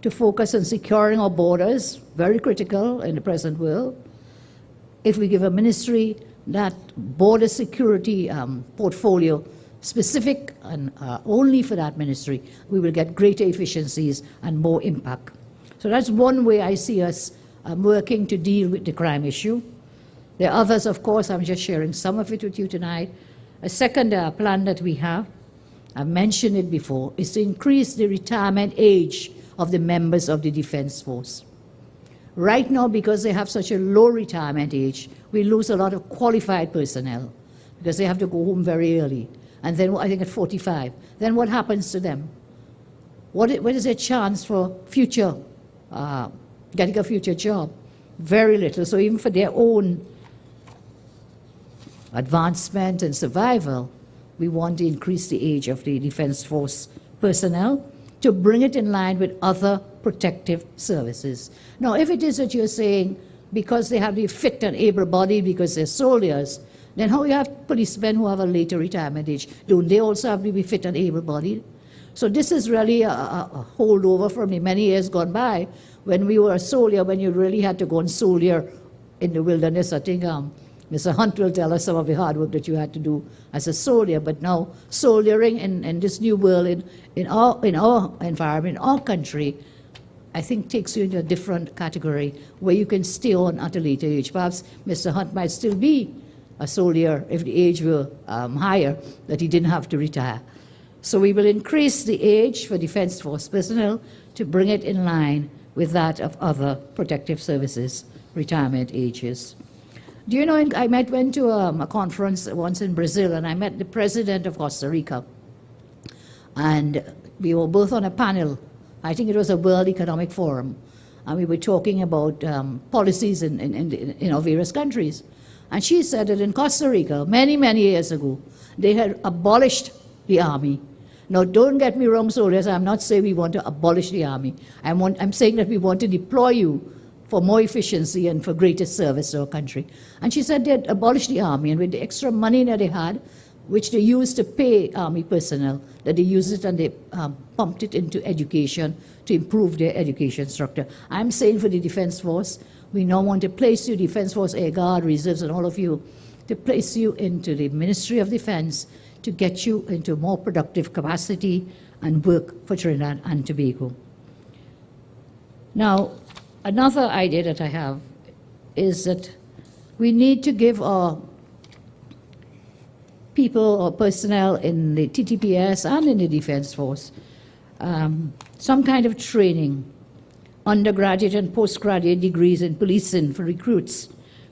to focus on securing our borders, very critical in the present world. If we give a ministry that border security portfolio specific and only for that ministry, we will get greater efficiencies and more impact. So that's one way I see us working to deal with the crime issue. There are others, of course, I'm just sharing some of it with you tonight. A second plan that we have, I've mentioned it before, is to increase the retirement age of the members of the Defense Force. Right now, because they have such a low retirement age, we lose a lot of qualified personnel because they have to go home very early. And then I think at 45, then what happens to them? What is their chance for future, getting a future job? Very little. So even for their own advancement and survival, we want to increase the age of the Defense Force personnel to bring it in line with other protective services. Now, if it is that you're saying because they have to be fit and able-bodied because they're soldiers, then how you have policemen who have a later retirement age? Don't they also have to be fit and able-bodied? So this is really a holdover from the many years gone by when we were a soldier, when you really had to go and soldier in the wilderness. I think Mr. Hunt will tell us some of the hard work that you had to do as a soldier, but now soldiering in this new world, in our environment, in our country, I think takes you into a different category where you can stay on at a later age. Perhaps Mr. Hunt might still be a soldier if the age were higher, that he didn't have to retire. So we will increase the age for Defense Force personnel to bring it in line with that of other protective services retirement ages. Do you know, I went to a conference once in Brazil, and I met the president of Costa Rica. And we were both on a panel. I think it was a World Economic Forum. And we were talking about policies in our various countries. And she said that in Costa Rica, many, many years ago, they had abolished the army. Now, don't get me wrong, soldiers, I'm not saying we want to abolish the army. I'm saying that we want to deploy you for more efficiency and for greater service to our country. And she said they'd abolished the army, and with the extra money that they had, which they used to pay army personnel, that they used it and they pumped it into education to improve their education structure. I'm saying for the Defense Force, we now want to place you, Defense Force, Air Guard, Reserves, and all of you, to place you into the Ministry of Defense to get you into more productive capacity and work for Trinidad and Tobago. Now, another idea that I have is that we need to give our people or personnel in the TTPS and in the Defense Force some kind of training, undergraduate and postgraduate degrees in policing for recruits,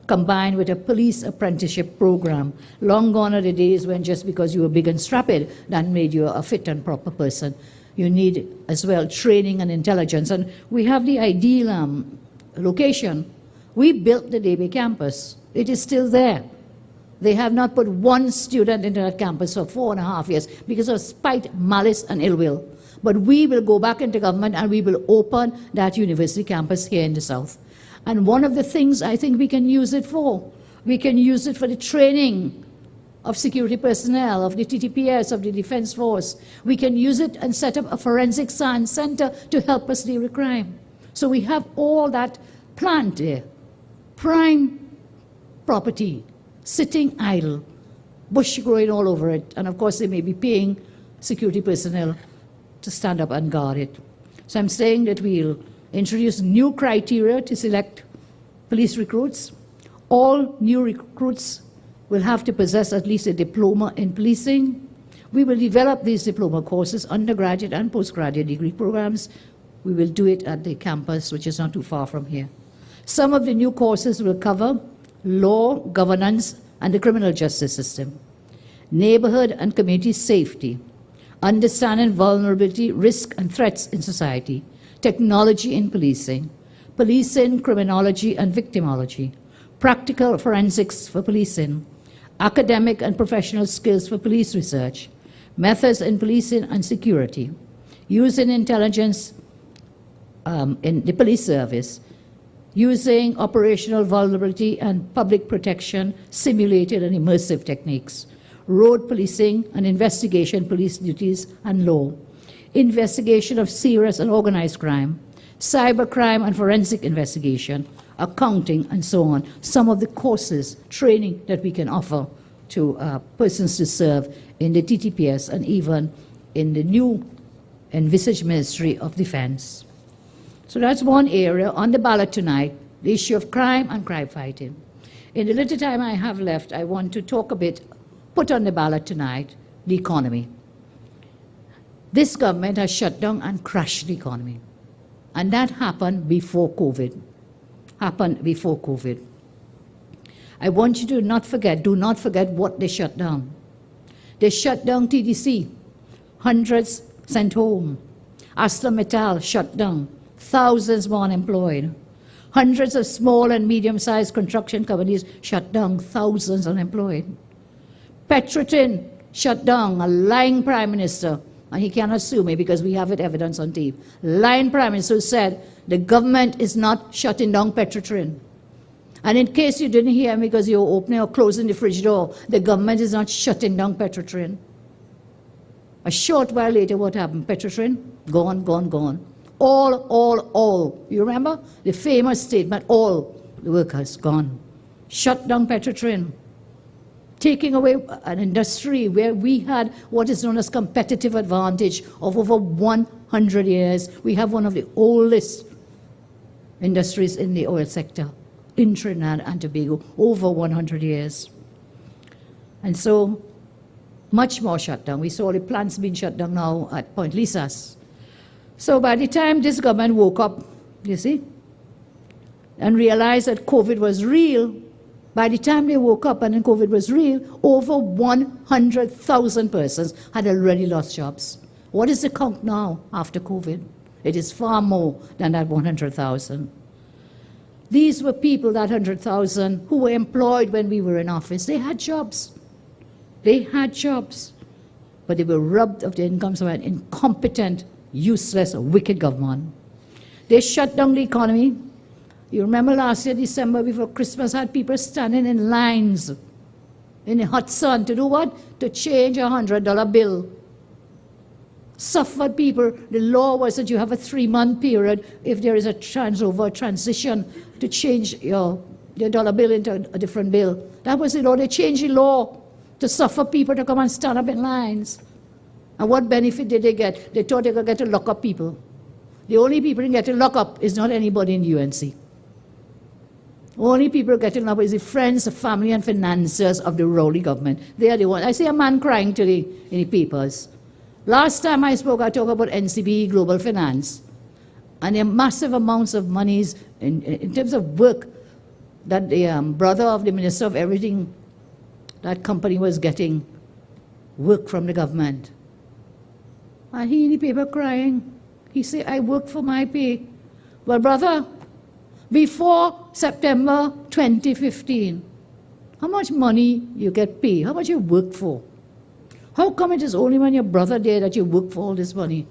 combined with a police apprenticeship program. Long gone are the days when just because you were big and strappy, that made you a fit and proper person. You need as well training and intelligence. And we have the ideal location. We built the Debe campus. It is still there. They have not put one student into that campus for 4.5 years because of spite, malice, and ill will. But we will go back into government and we will open that university campus here in the South. And one of the things I think we can use it for, we can use it for the training of security personnel, of the TTPS, of the Defense Force. We can use it and set up a forensic science center to help us deal with crime. So we have all that planned there. Prime property, sitting idle, bush growing all over it, and of course they may be paying security personnel to stand up and guard it. So I'm saying that we'll introduced new criteria to select police recruits. All new recruits will have to possess at least a diploma in policing. We will develop these diploma courses, undergraduate and postgraduate degree programs. We will do it at the campus, which is not too far from here. Some of the new courses will cover law, governance, and the criminal justice system, neighborhood and community safety, understanding vulnerability, risk, and threats in society, technology in policing, policing, criminology, and victimology, practical forensics for policing, academic and professional skills for police research, methods in policing and security, using intelligence in the police service, using operational vulnerability and public protection, simulated and immersive techniques, road policing and investigation police duties and law, investigation of serious and organized crime, cybercrime and forensic investigation, accounting, and so on. Some of the courses, training that we can offer to persons to serve in the TTPS and even in the new envisaged Ministry of Defense. So that's one area on the ballot tonight, the issue of crime and crime fighting. In the little time I have left, I want to talk a bit, put on the ballot tonight, the economy. This government has shut down and crashed the economy. And that happened before COVID. I want you to do not forget what they shut down. They shut down TDC, hundreds sent home. ArcelorMittal shut down, thousands more unemployed. Hundreds of small and medium-sized construction companies shut down, thousands unemployed. Patriotism shut down, a lying prime minister, and he cannot sue me because we have it evidence on tape. Lying prime minister said the government is not shutting down Patriotism. And in case you didn't hear me because you're opening or closing the fridge door, the government is not shutting down Patriotism. A short while later, what happened? Patriotism, gone, gone, gone. All. You remember? The famous statement, all the workers gone. Shut down Patriotism. Taking away an industry where we had what is known as competitive advantage of over 100 years. We have one of the oldest industries in the oil sector in Trinidad and Tobago, over 100 years. And so much more shut down. We saw the plants being shut down now at Point Lisas. So by the time this government woke up, you see, and realized that COVID was real, by the time they woke up and then COVID was real, over 100,000 persons had already lost jobs. What is the count now after COVID? It is far more than that 100,000. These were people, that 100,000, who were employed when we were in office. They had jobs. But they were robbed of their incomes by an incompetent, useless, wicked government. They shut down the economy. You remember last year, December, before Christmas, had people standing in lines in the hot sun to do what? To change a $100 bill. Suffered people. The law was that you have a 3-month period if there is a transition to change your dollar bill into a different bill. That was the law. They changed the law to suffer people to come and stand up in lines. And what benefit did they get? They thought they could get to lock up people. The only people who get to lock up is not anybody in the UNC. Only people who get to lock up is the friends, the family, and financiers of the Rowley government. They are the ones. I see a man crying today in the papers. Last time I spoke, I talked about NCB Global Finance. And there are massive amounts of monies in terms of work that the brother of the Minister of Everything, that company was getting work from the government. And he in the paper crying. He said, I work for my pay. Well, brother, before September 2015, how much money you get paid? How much you work for? How come it is only when your brother there that you work for all this money?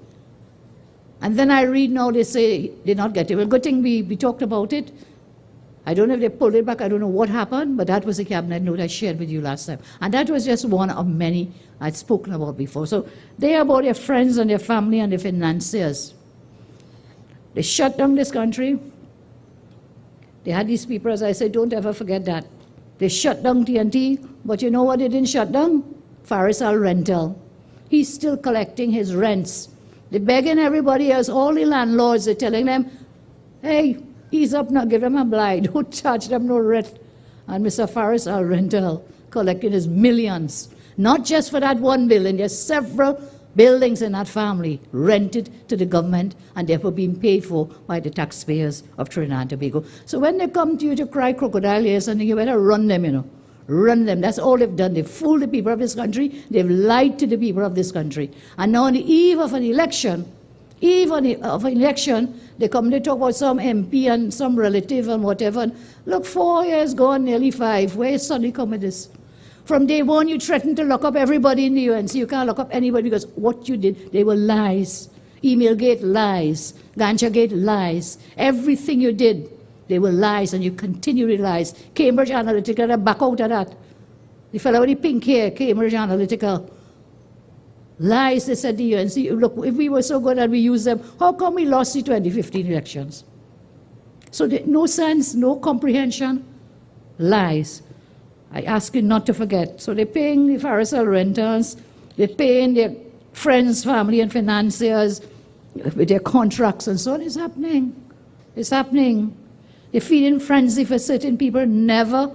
And then I read now they say they not get it. Well, good thing we talked about it. I don't know if they pulled it back. I don't know what happened, but that was the cabinet note I shared with you last time. And that was just one of many I'd spoken about before. So they are about their friends and their family and their financiers. They shut down this country. They had these people, as I said, don't ever forget that. They shut down TNT, but you know what they didn't shut down? Farisal rental. He's still collecting his rents. They're begging everybody else, all the landlords, they're telling them, Hey, ease up now, give them a blind, don't charge them no rent. And Mr. Faris Al-Rental collecting his millions, not just for that one building, there's several buildings in that family rented to the government and therefore being paid for by the taxpayers of Trinidad and Tobago. So when they come to you to cry crocodile ears, and you better run them, you know. Run them. That's all they've done. They've fooled the people of this country. They've lied to the people of this country. And now on the eve of an election, they come to talk about some MP and some relative and whatever. And look, 4 years gone, nearly 5. Where is suddenly come with this? From day one, you threatened to lock up everybody in the UNC. You can't lock up anybody because what you did, they were lies. Emailgate, lies. Ganjagate, lies. Everything you did, they were lies, and you continually lies. Cambridge Analytica, they back out of that. The fellow with the pink hair, Cambridge Analytica. Lies, they said the UNC. Look, if we were so good and we used them, how come we lost the 2015 elections? So no sense, no comprehension, lies. I ask you not to forget. So they're paying the Farisal renters, they're paying their friends, family, and financiers with their contracts and so on. It's happening. It's happening. The feeding frenzy for certain people never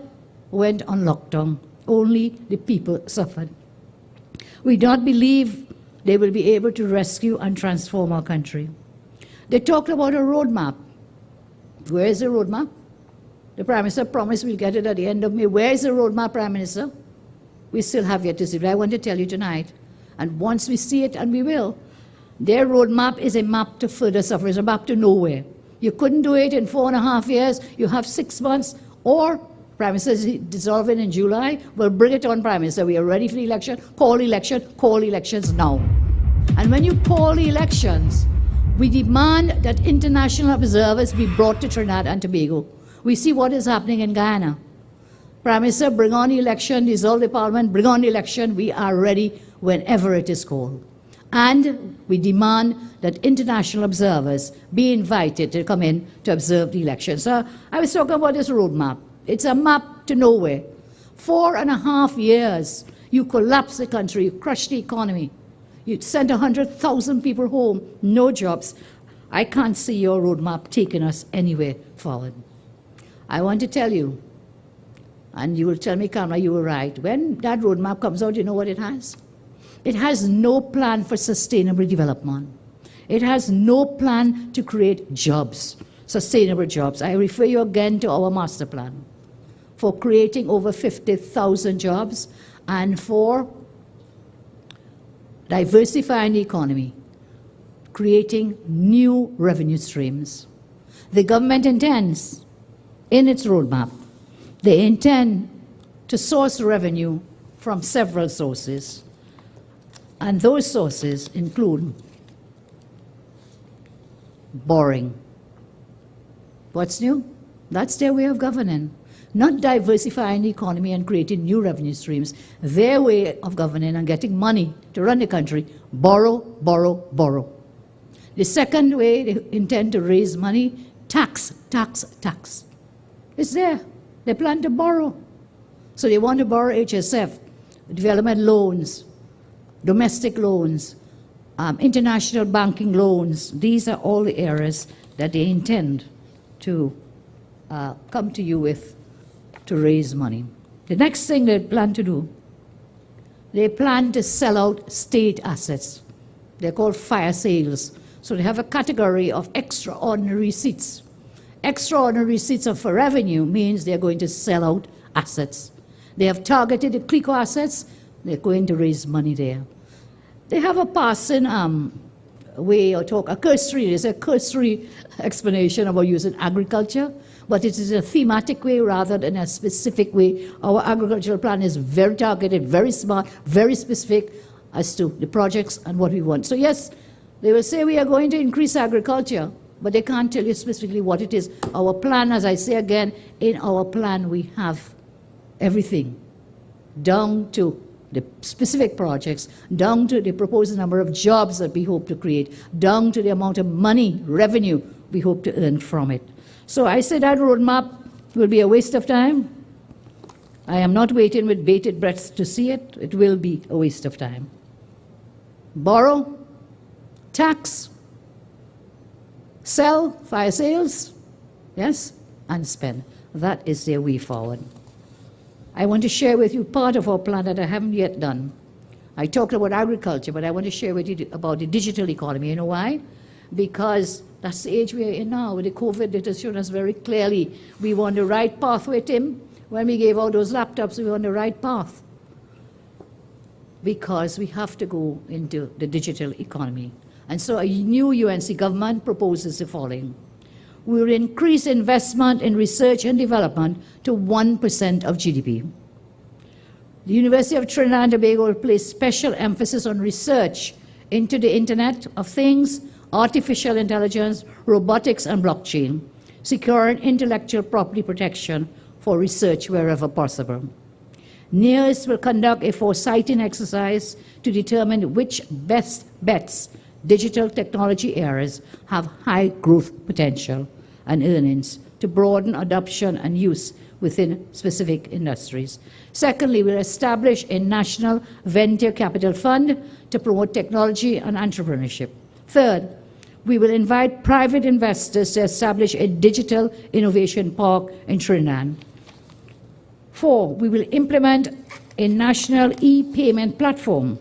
went on lockdown. Only the people suffered. We don't believe they will be able to rescue and transform our country. They talked about a roadmap. Where is the roadmap? The Prime Minister promised we'll get it at the end of May. Where is the roadmap, Prime Minister? We still have yet to see it. I want to tell you tonight. And once we see it, and we will, their roadmap is a map to further suffering, a map to nowhere. You couldn't do it in 4.5 years. You have 6 months, or Prime Minister is dissolving in July. Well, bring it on, Prime Minister. We are ready for the election. Call elections now. And when you call elections, we demand that international observers be brought to Trinidad and Tobago. We see what is happening in Guyana. Prime Minister, bring on the election, dissolve the parliament, bring on the election. We are ready whenever it is called. And we demand that international observers be invited to come in to observe the election. So I was talking about this roadmap. It's a map to nowhere. 4.5 years, you collapse the country, you crush the economy. You sent 100,000 people home, no jobs. I can't see your roadmap taking us anywhere forward. I want to tell you, and you will tell me, Kamla, you were right. When that roadmap comes out, you know what it has? It has no plan for sustainable development. It has no plan to create jobs, sustainable jobs. I refer you again to our master plan for creating over 50,000 jobs and for diversifying the economy, creating new revenue streams. The government intends, in its roadmap, they intend to source revenue from several sources. And those sources include borrowing. What's new? That's their way of governing. Not diversifying the economy and creating new revenue streams. Their way of governing and getting money to run the country, borrow, borrow, borrow. The second way they intend to raise money, tax, tax, tax. It's there. They plan to borrow. So they want to borrow HSF, development loans, domestic loans, international banking loans. These are all the areas that they intend to come to you with to raise money. The next thing they plan to do, they plan to sell out state assets. They're called fire sales. So they have a category of extraordinary receipts. Extraordinary receipts for revenue means they're going to sell out assets. They have targeted the CLICO assets. They're going to raise money there. They have a passing way or talk, a cursory, there's a cursory explanation about using agriculture, but it is a thematic way rather than a specific way. Our agricultural plan is very targeted, very smart, very specific as to the projects and what we want. So yes, they will say we are going to increase agriculture, but they can't tell you specifically what it is. Our plan, as I say again, in our plan we have everything, down to the specific projects, down to the proposed number of jobs that we hope to create, down to the amount of money, revenue we hope to earn from it. So I say that roadmap will be a waste of time. I am not waiting with bated breath to see it. It will be a waste of time. Borrow, tax, sell, fire sales, yes, and spend. That is their way forward. I want to share with you part of our plan that I haven't yet done. I talked about agriculture, but I want to share with you about the digital economy. You know why? Because that's the age we are in now. With the COVID, it has shown us very clearly we were on the right path with him. When we gave out those laptops, we were on the right path. Because we have to go into the digital economy. And so a new UNC government proposes the following. We will increase investment in research and development to 1% of GDP. The University of Trinidad and Tobago will place special emphasis on research into the Internet of Things, artificial intelligence, robotics, and blockchain, securing intellectual property protection for research wherever possible. NEARS will conduct a foresighting exercise to determine which best bets digital technology areas have high growth potential and earnings to broaden adoption and use within specific industries. Secondly, we'll establish a national venture capital fund to promote technology and entrepreneurship. Third, we will invite private investors to establish a digital innovation park in Trinidad. 4, we will implement a national e-payment platform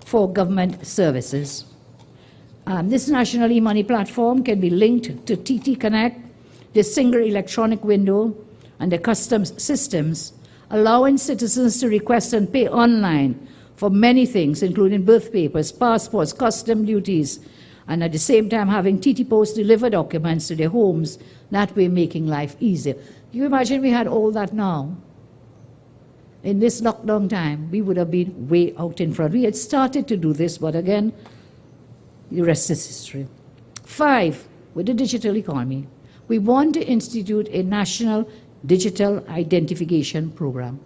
for government services. This national e-money platform can be linked to TT Connect, the single electronic window, and the customs systems, allowing citizens to request and pay online for many things, including birth papers, passports, custom duties, and at the same time having TT Post deliver documents to their homes, that way making life easier. You imagine we had all that now. In this lockdown time, we would have been way out in front. We had started to do this, but again, the rest is history. 5, with the digital economy, we want to institute a national digital identification program.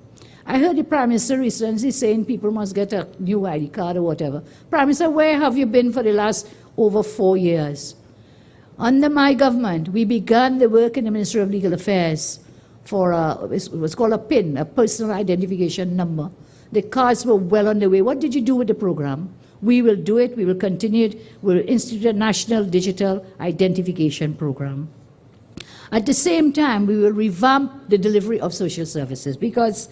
I heard the Prime Minister recently saying people must get a new ID card or whatever. Prime Minister, where have you been for the last over 4 years? Under my government, we began the work in the Ministry of Legal Affairs for it was called a PIN, a personal identification number. The cards were well on the way. What did you do with the program? We will do it. We will continue it. We will institute a national digital identification program. At the same time, we will revamp the delivery of social services because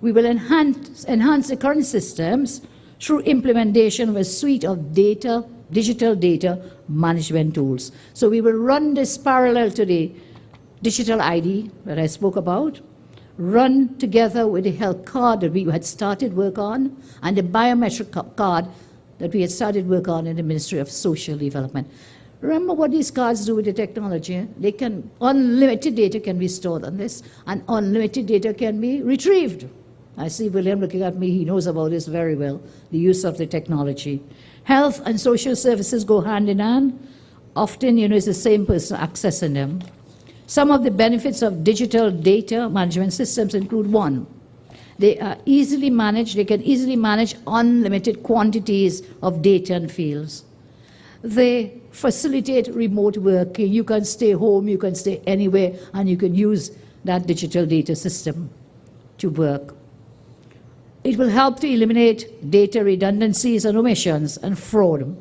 we will enhance the current systems through implementation of a suite of digital data management tools. So we will run this parallel to the digital ID that I spoke about, run together with the health card that we had started work on, and the biometric card that we had started work on in the Ministry of Social Development. Remember what these cards do with the technology? They can, unlimited data can be stored on this, and unlimited data can be retrieved. I see William looking at me, he knows about this very well, the use of the technology. Health and social services go hand in hand. Often, it's the same person accessing them. Some of the benefits of digital data management systems include 1, they are easily managed, they can easily manage unlimited quantities of data and fields. They facilitate remote working. You can stay home, you can stay anywhere, and you can use that digital data system to work. It will help to eliminate data redundancies and omissions and fraud.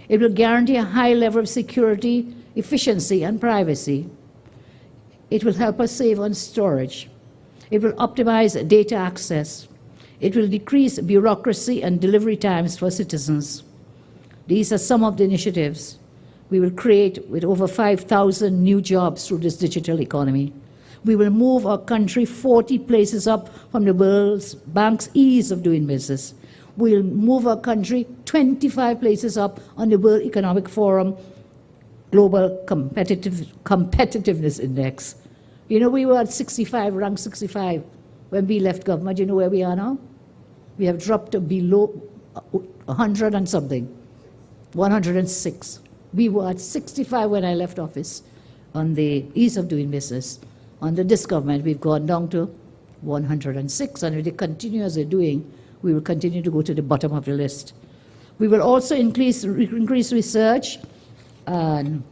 It will guarantee a high level of security, efficiency, and privacy. It will help us save on storage. It will optimize data access. It will decrease bureaucracy and delivery times for citizens. These are some of the initiatives we will create with over 5,000 new jobs through this digital economy. We will move our country 40 places up from the World Bank's ease of doing business. We'll move our country 25 places up on the World Economic Forum Global Competitiveness Index. We were at 65, ranked 65 when we left government. You know where we are now? We have dropped to below 100 and something, 106. We were at 65 when I left office on the ease of doing business. Under this government, we've gone down to 106, and if they continue as they're doing, we will continue to go to the bottom of the list. We will also increase research and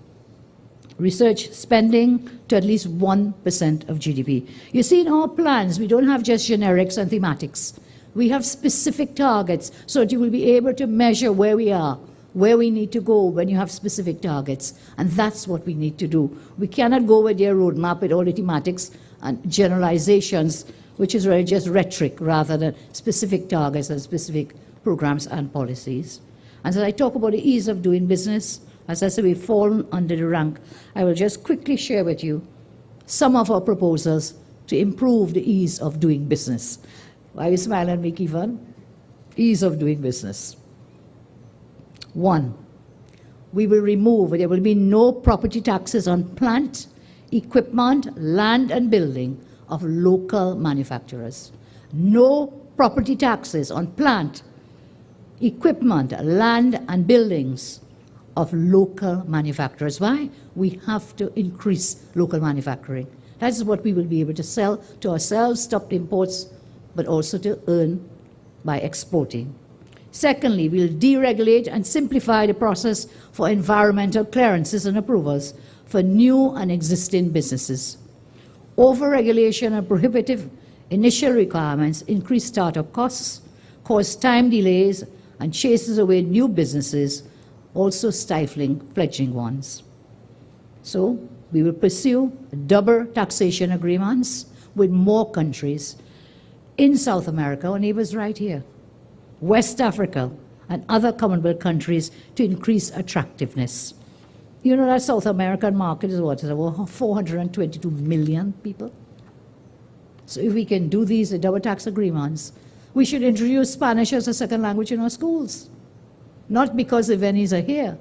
research spending to at least 1% of GDP. You see, in our plans, we don't have just generics and thematics. We have specific targets so that you will be able to measure where we are, where we need to go when you have specific targets. And that's what we need to do. We cannot go with their roadmap with all the thematics and generalizations, which is really just rhetoric rather than specific targets and specific programs and policies. And as I talk about the ease of doing business, as I said, we've fallen under the rank. I will just quickly share with you some of our proposals to improve the ease of doing business. Why are you smiling at me, Kevin? Ease of doing business. 1, we will remove, there will be no property taxes on plant, equipment, land and building of local manufacturers. No property taxes on plant, equipment, land and buildings of local manufacturers. Why? We have to increase local manufacturing. That is what we will be able to sell to ourselves, stop the imports, but also to earn by exporting. Secondly, we'll deregulate and simplify the process for environmental clearances and approvals for new and existing businesses. Overregulation and prohibitive initial requirements increase startup costs, cause time delays, and chases away new businesses, also stifling fledgling ones. So we will pursue double taxation agreements with more countries in South America, our neighbors right here, West Africa, and other Commonwealth countries to increase attractiveness. You know that South American market is what? Is about 422 million people. So if we can do these double tax agreements, we should introduce Spanish as a second language in our schools. Not because the Viennese are here,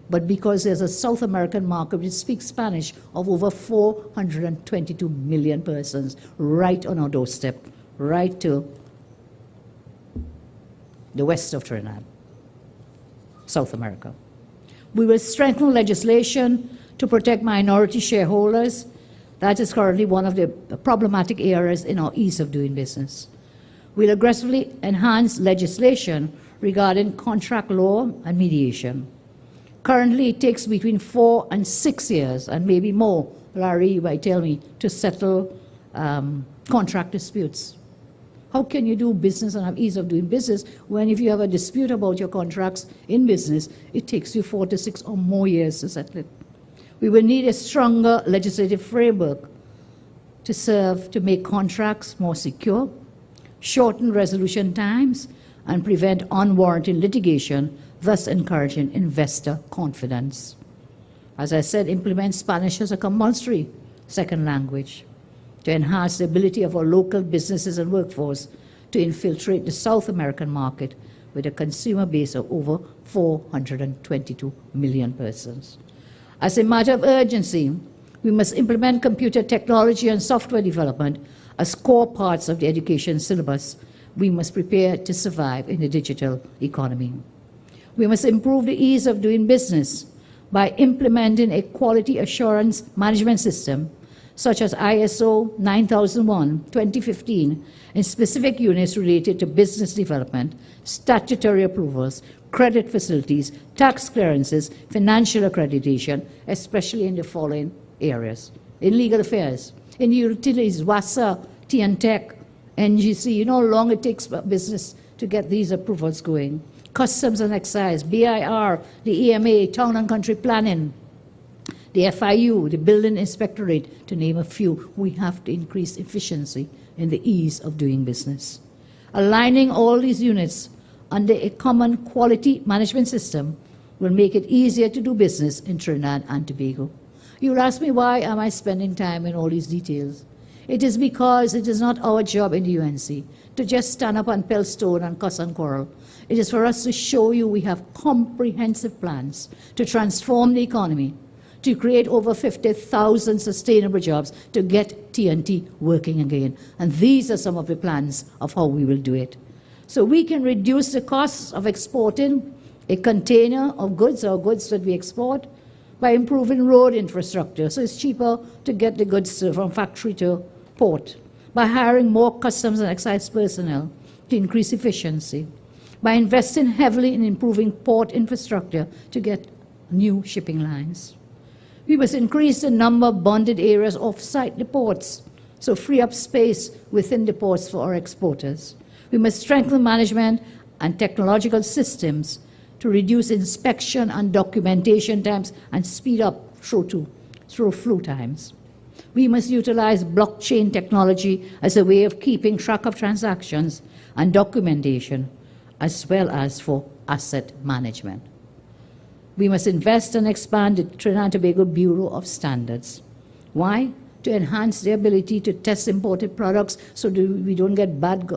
but because there's a South American market which speaks Spanish of over 422 million persons right on our doorstep, right to the west of Trinidad, South America. We will strengthen legislation to protect minority shareholders. That is currently one of the problematic areas in our ease of doing business. We'll aggressively enhance legislation regarding contract law and mediation. Currently, it takes between 4 and 6 years, and maybe more, Larry, you might tell me, to settle contract disputes. How can you do business and have ease of doing business when if you have a dispute about your contracts in business, it takes you 4 to 6 or more years to settle it? We will need a stronger legislative framework to serve to make contracts more secure, shorten resolution times, and prevent unwarranted litigation, thus encouraging investor confidence. As I said, implement Spanish as a compulsory second language to enhance the ability of our local businesses and workforce to infiltrate the South American market with a consumer base of over 422 million persons. As a matter of urgency, we must implement computer technology and software development as core parts of the education syllabus. We must prepare to survive in the digital economy. We must improve the ease of doing business by implementing a quality assurance management system such as ISO 9001:2015 in specific units related to business development, statutory approvals, credit facilities, tax clearances, financial accreditation, especially in the following areas: in legal affairs, in utilities, WASA, TNTech, NGC. You know how long it takes business to get these approvals going. Customs and Excise, BIR, the EMA, Town and Country Planning, the FIU, the Building Inspectorate, to name a few. We have to increase efficiency in the ease of doing business. Aligning all these units under a common quality management system will make it easier to do business in Trinidad and Tobago. You'll ask me, why am I spending time in all these details? It is because it is not our job in the UNC to just stand up and pelt stone and cuss and quarrel. It is for us to show you we have comprehensive plans to transform the economy, to create over 50,000 sustainable jobs, to get TNT working again. And these are some of the plans of how we will do it. So we can reduce the costs of exporting a container of goods or goods that we export by improving road infrastructure. So it's cheaper to get the goods from factory to port, by hiring more customs and excise personnel to increase efficiency, by investing heavily in improving port infrastructure to get new shipping lines. We must increase the number of bonded areas off-site the ports, so free up space within the ports for our exporters. We must strengthen management and technological systems to to reduce inspection and documentation times and speed up through flow times. We must utilize blockchain technology as a way of keeping track of transactions and documentation, as well as for asset management. We must invest and expand the Trinidad and Tobago Bureau of Standards. Why? To enhance the ability to test imported products so that we don't get bad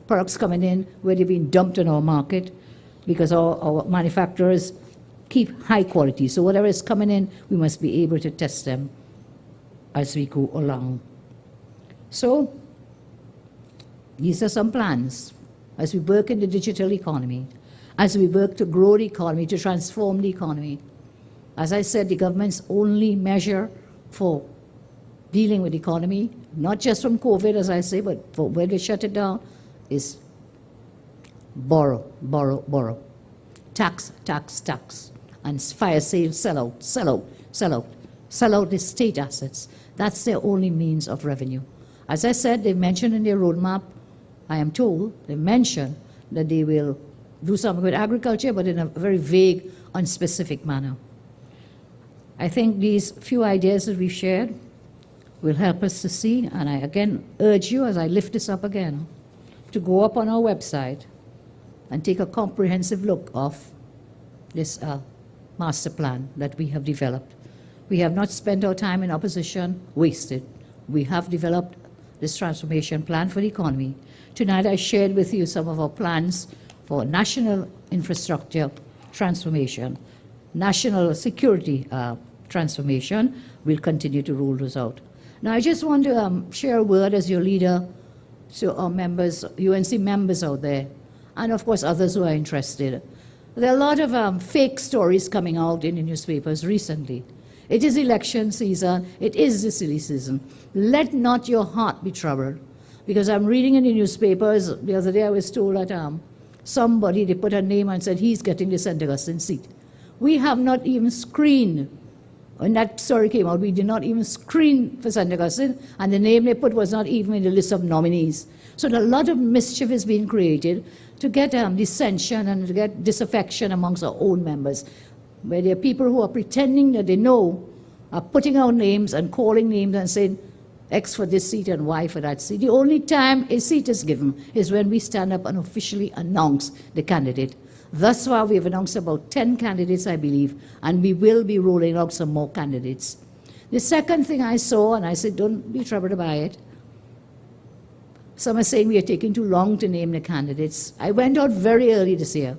products coming in where they've been dumped in our market, because our manufacturers keep high quality. So whatever is coming in, we must be able to test them as we go along. So these are some plans as we work in the digital economy, as we work to grow the economy, to transform the economy. As I said, the government's only measure for dealing with the economy, not just from COVID, as I say, but for when we shut it down, is borrow, borrow, borrow. Tax, tax, tax. And fire sale, sell out, sell out, sell out. Sell out the state assets. That's their only means of revenue. As I said, they mentioned in their roadmap, I am told, they mentioned that they will do something with agriculture, but in a very vague, unspecific manner. I think these few ideas that we've shared will help us to see, and I again urge you, as I lift this up again, to go up on our website and take a comprehensive look of this master plan that we have developed. We have not spent our time in opposition wasted. We have developed this transformation plan for the economy. Tonight I shared with you some of our plans for national infrastructure transformation, national security transformation. We'll continue to roll those out. Now I just want to share a word as your leader to our members, UNC members out there, and of course others who are interested. There are a lot of fake stories coming out in the newspapers recently. It is election season. It is the silly season. Let not your heart be troubled, because I'm reading in the newspapers, the other day I was told that somebody, they put a name and said he's getting the St. Augustine seat. We have not even screened. When that story came out, we did not even screen for St. Augustine, and the name they put was not even in the list of nominees. So a lot of mischief is being created to get dissension and to get disaffection amongst our own members, where there are people who are pretending that they know, are putting out names and calling names and saying X for this seat and Y for that seat. The only time a seat is given is when we stand up and officially announce the candidate. Thus far, we have announced about 10 candidates, I believe, and we will be rolling out some more candidates. The second thing I saw, and I said, don't be troubled by it, some are saying we are taking too long to name the candidates. I went out very early this year.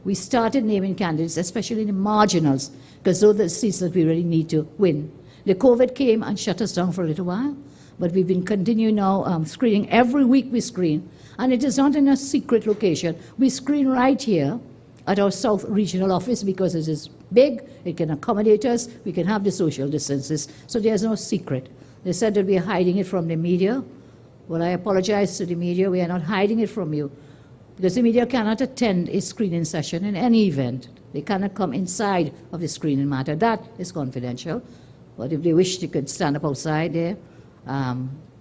We started naming candidates, especially the marginals, because those are the seats that we really need to win. The COVID came and shut us down for a little while, but we've been continuing now screening. Every week we screen, and it is not in a secret location. We screen right here at our South Regional Office because it is big, it can accommodate us, we can have the social distances, so there's no secret. They said that we are hiding it from the media. Well, I apologize to the media, we are not hiding it from you, because the media cannot attend a screening session in any event. They cannot come inside of the screening matter. That is confidential. But if they wish, they could stand up outside there.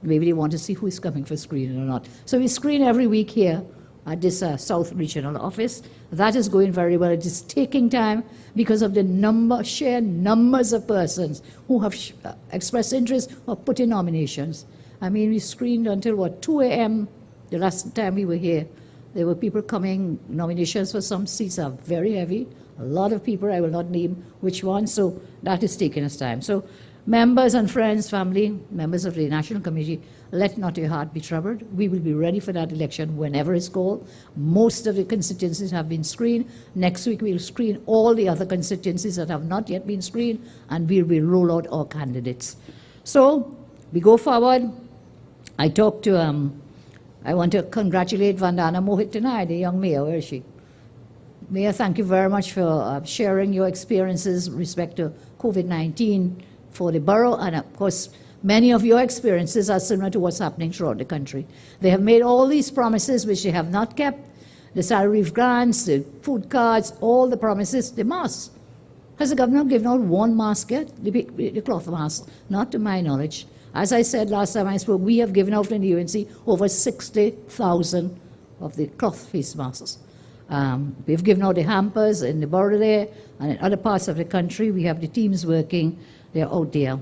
Maybe they want to see who is coming for screening or not. So we screen every week here at this South Regional Office. That is going very well. It is taking time because of the sheer numbers of persons who have expressed interest or put in nominations. I mean, we screened until, 2 a.m. the last time we were here. There were people coming, nominations for some seats are very heavy. A lot of people, I will not name which ones, so that is taking us time. So members and friends, family, members of the National Committee, let not your heart be troubled. We will be ready for that election whenever it's called. Most of the constituencies have been screened. Next week we'll screen all the other constituencies that have not yet been screened, and we will roll out our candidates. So we go forward. I talked to, I want to congratulate Vandana Mohit tonight, the young mayor. Where is she? Mayor, thank you very much for sharing your experiences with respect to COVID-19 for the borough, and of course, many of your experiences are similar to what's happening throughout the country. They have made all these promises which they have not kept, the salary grants, the food cards, all the promises, the masks. Has the governor given out one mask yet? The cloth mask? Not to my knowledge. As I said last time I spoke, we have given out in the UNC over 60,000 of the cloth face masks. We've given out the hampers in the borough there, and in other parts of the country, we have the teams working. They're out there.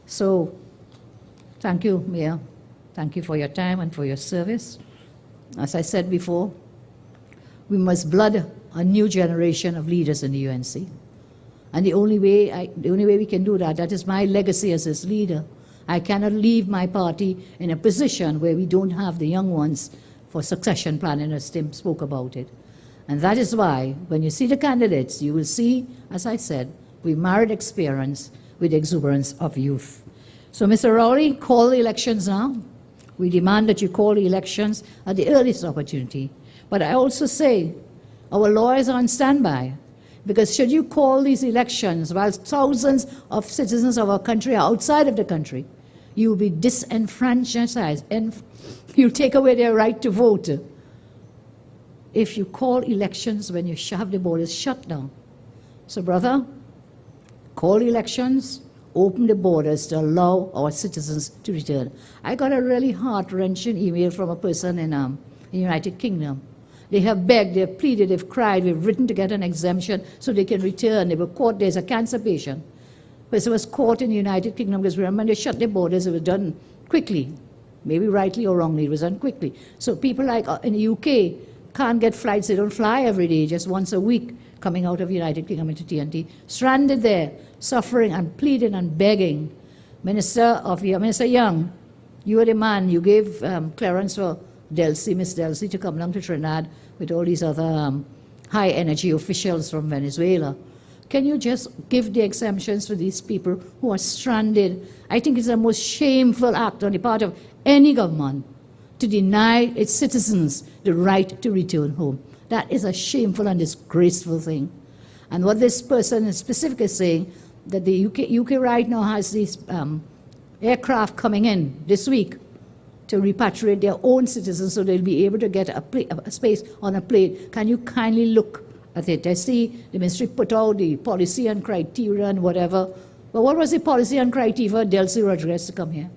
So, thank you, Mayor. Thank you for your time and for your service. As I said before, we must blood a new generation of leaders in the UNC. And the only way we can do that, that is my legacy as its leader. I cannot leave my party in a position where we don't have the young ones for succession planning, as Tim spoke about it. And that is why, when you see the candidates, you will see, as I said, we married experience with exuberance of youth. So, Mr. Rowley, call the elections now. We demand that you call the elections at the earliest opportunity. But I also say, our lawyers are on standby, because should you call these elections while thousands of citizens of our country are outside of the country, you will be disenfranchised and you take away their right to vote. If you call elections when you have the borders shut down. So, brother, call elections, open the borders to allow our citizens to return. I got a really heart-wrenching email from a person in the United Kingdom. They have begged, they've pleaded, they've cried, they've written to get an exemption so they can return. They were caught, there's a cancer patient. Person was caught in the United Kingdom because remember when they shut their borders, it was done quickly. Maybe rightly or wrongly, it was done quickly. So people like in the UK can't get flights, they don't fly every day, just once a week coming out of the United Kingdom into TNT, stranded there, suffering and pleading and begging. Minister Young, you are the man, you gave clearance for Miss Delcy, to come down to Trinidad with all these other high energy officials from Venezuela. Can you just give the exemptions for these people who are stranded? I think it's the most shameful act on the part of any government to deny its citizens the right to return home. That is a shameful and disgraceful thing. And what this person in specific is saying, that the UK right now has these aircraft coming in this week to repatriate their own citizens so they'll be able to get a space on a plane. Can you kindly look at it? I see the ministry put out the policy and criteria and whatever. But what was the policy and criteria for Delcy Rodriguez to come here?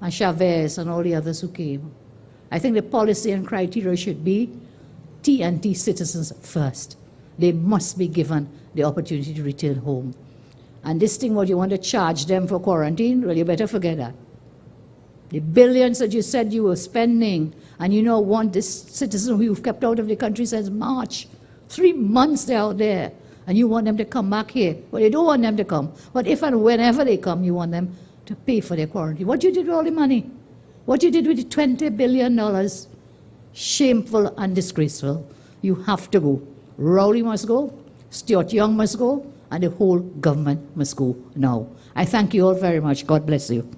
And Chavez and all the others who came. I think the policy and criteria should be TNT citizens first. They must be given the opportunity to return home. And this thing, what you want to charge them for quarantine, well, you better forget that. The billions that you said you were spending, and you know want this citizen who you've kept out of the country since March. 3 months they're out there, and you want them to come back here. Well, you don't want them to come. But if and whenever they come, you want them to pay for their quarantine. What you did with all the money? What you did with the $20 billion? Shameful and disgraceful. You have to go. Rowley must go, Stuart Young must go, and the whole government must go now. I thank you all very much. God bless you.